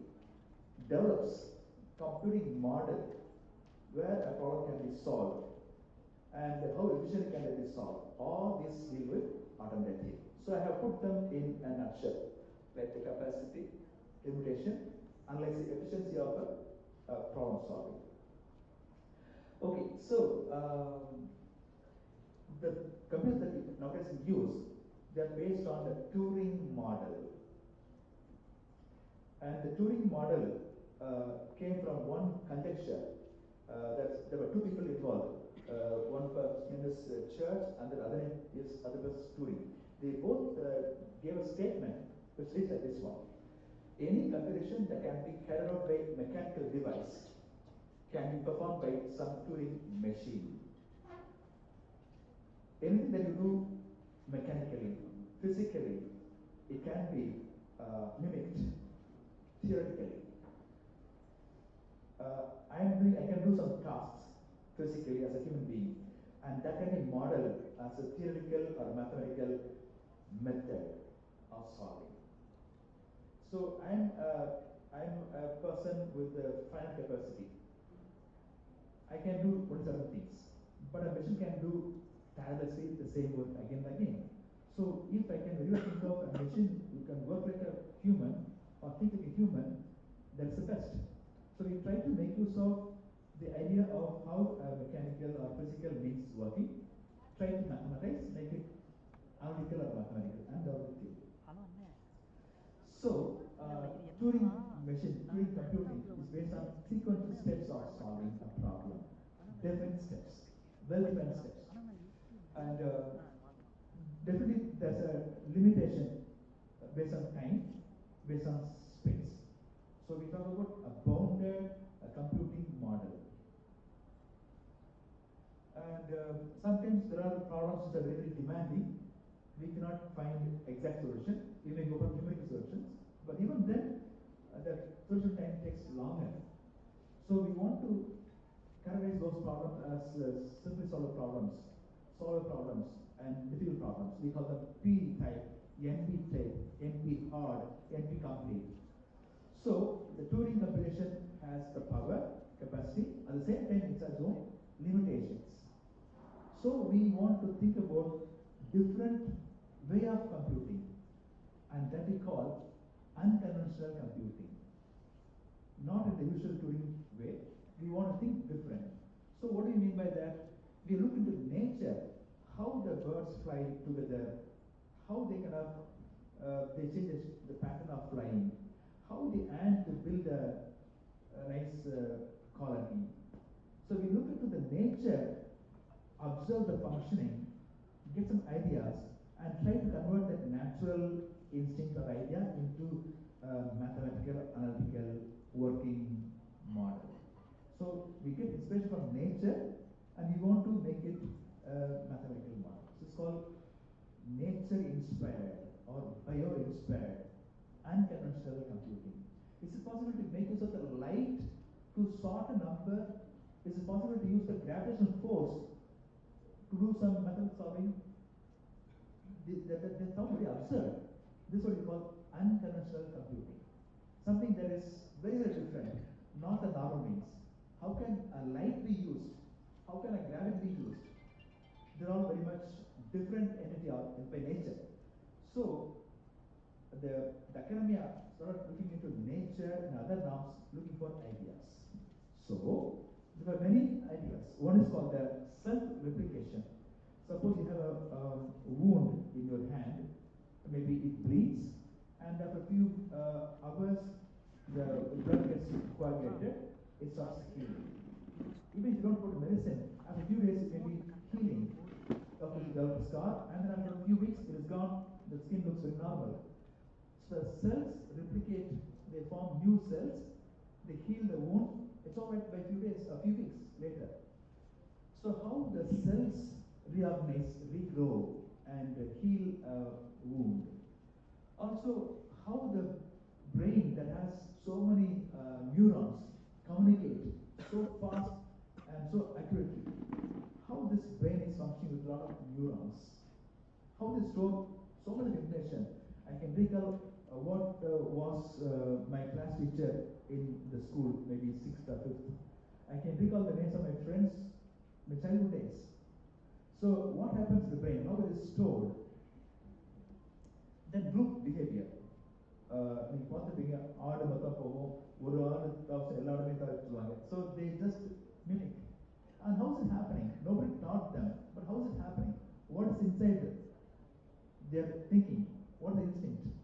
develops computing model where a problem can be solved and how efficiently can it be solved. All these deal with automata theory. So I have put them in a nutshell, like the capacity, limitation, analyze the efficiency of a problem solving. Okay, so the computers that we nowadays use, they are based on the Turing model. And the Turing model came from one conjecture. There were two people involved. One person's name is Church, and the other name is Turing. They both gave a statement which reads like this one: any computation that can be carried out by a mechanical device can be performed by some Turing machine. Anything that you do mechanically, physically, it can be mimicked theoretically. I can do some tasks physically as a human being, and that can be modeled as a theoretical or mathematical method of solving. So I'm a person with a finite capacity. I can do 27 things, but a machine can do tirelessly the same work again and again. So if I can really think of a machine who can work like a human or think like a human, that's the best. So we try to make use of the idea of how a mechanical or physical means is working, try to mathematize, make it analytical or mathematical, and theoretical. So Turing computing is based on sequential steps of solving a problem, different steps, well-defined steps, and definitely there's a limitation based on time, based on space. So we talk about a bounded computing model. And sometimes there are problems which are very, very demanding. We cannot find exact solution. We may go for numerical solutions, but even then, the solution time takes longer. So we want to categorize those problems as simply solve problems, and difficult problems. We call them P type, NP type, NP hard, NP complete. So the Turing computation has the power, capacity, at the same time it has its own limitations. So we want to think about different way of computing, and that we call unconventional computing. Not in the usual Turing way. We want to think different. So what do you mean by that? We look into nature, how the birds fly together, how they kind of they change the pattern of flying, how the ant build a nice colony. So we look into the nature, observe the functioning, get some ideas, and try to convert that natural instinct or idea into mathematical, analytical working model. So we get inspiration from nature, and we want to make it a mathematical model. So it's called nature-inspired or bio-inspired unconventional computing. Is it possible to make use of the light to sort a number? Is it possible to use the gravitational force to do some mathematical solving? That sounds very absurd. This is what we call unconventional computing. Something that is very, very different, not the normal means. How can a light be used? How can a gravity be used? They're all very much different entity by nature. So the academia started looking into nature and other norms, looking for ideas. So there are many ideas. One is called the self-replication. Suppose you have a wound in your hand, maybe it bleeds, and after a few hours, the blood gets coagulated, it starts healing. Even if you don't put medicine, after a few days it may be healing. After you develop a scar, and then after a few weeks it is gone, the skin looks very normal. So the cells replicate, they form new cells, they heal the wound, it's all right by a few days, a few weeks later. So how the cells reorganize, regrow, and heal a wound. Also, how the brain that has so many neurons communicate so fast and so accurately. How this brain is functioning with a lot of neurons. How they store so much information. I can recall what was my class teacher in the school, maybe 6th or 5th. I can recall the names of my friends, my childhood days. So what happens to the brain? How it is stored? Then group behavior. நீங்க பார்த்துட்டீங்க ஆடு மொத்தம் போகும் ஒரு ஆடு தவிர எல்லாருமே தவிர்த்துவாங்க. So they just mimic. And how is it happening? Nobody taught them. But how is it happening? What is inside their thinking? What is the instinct?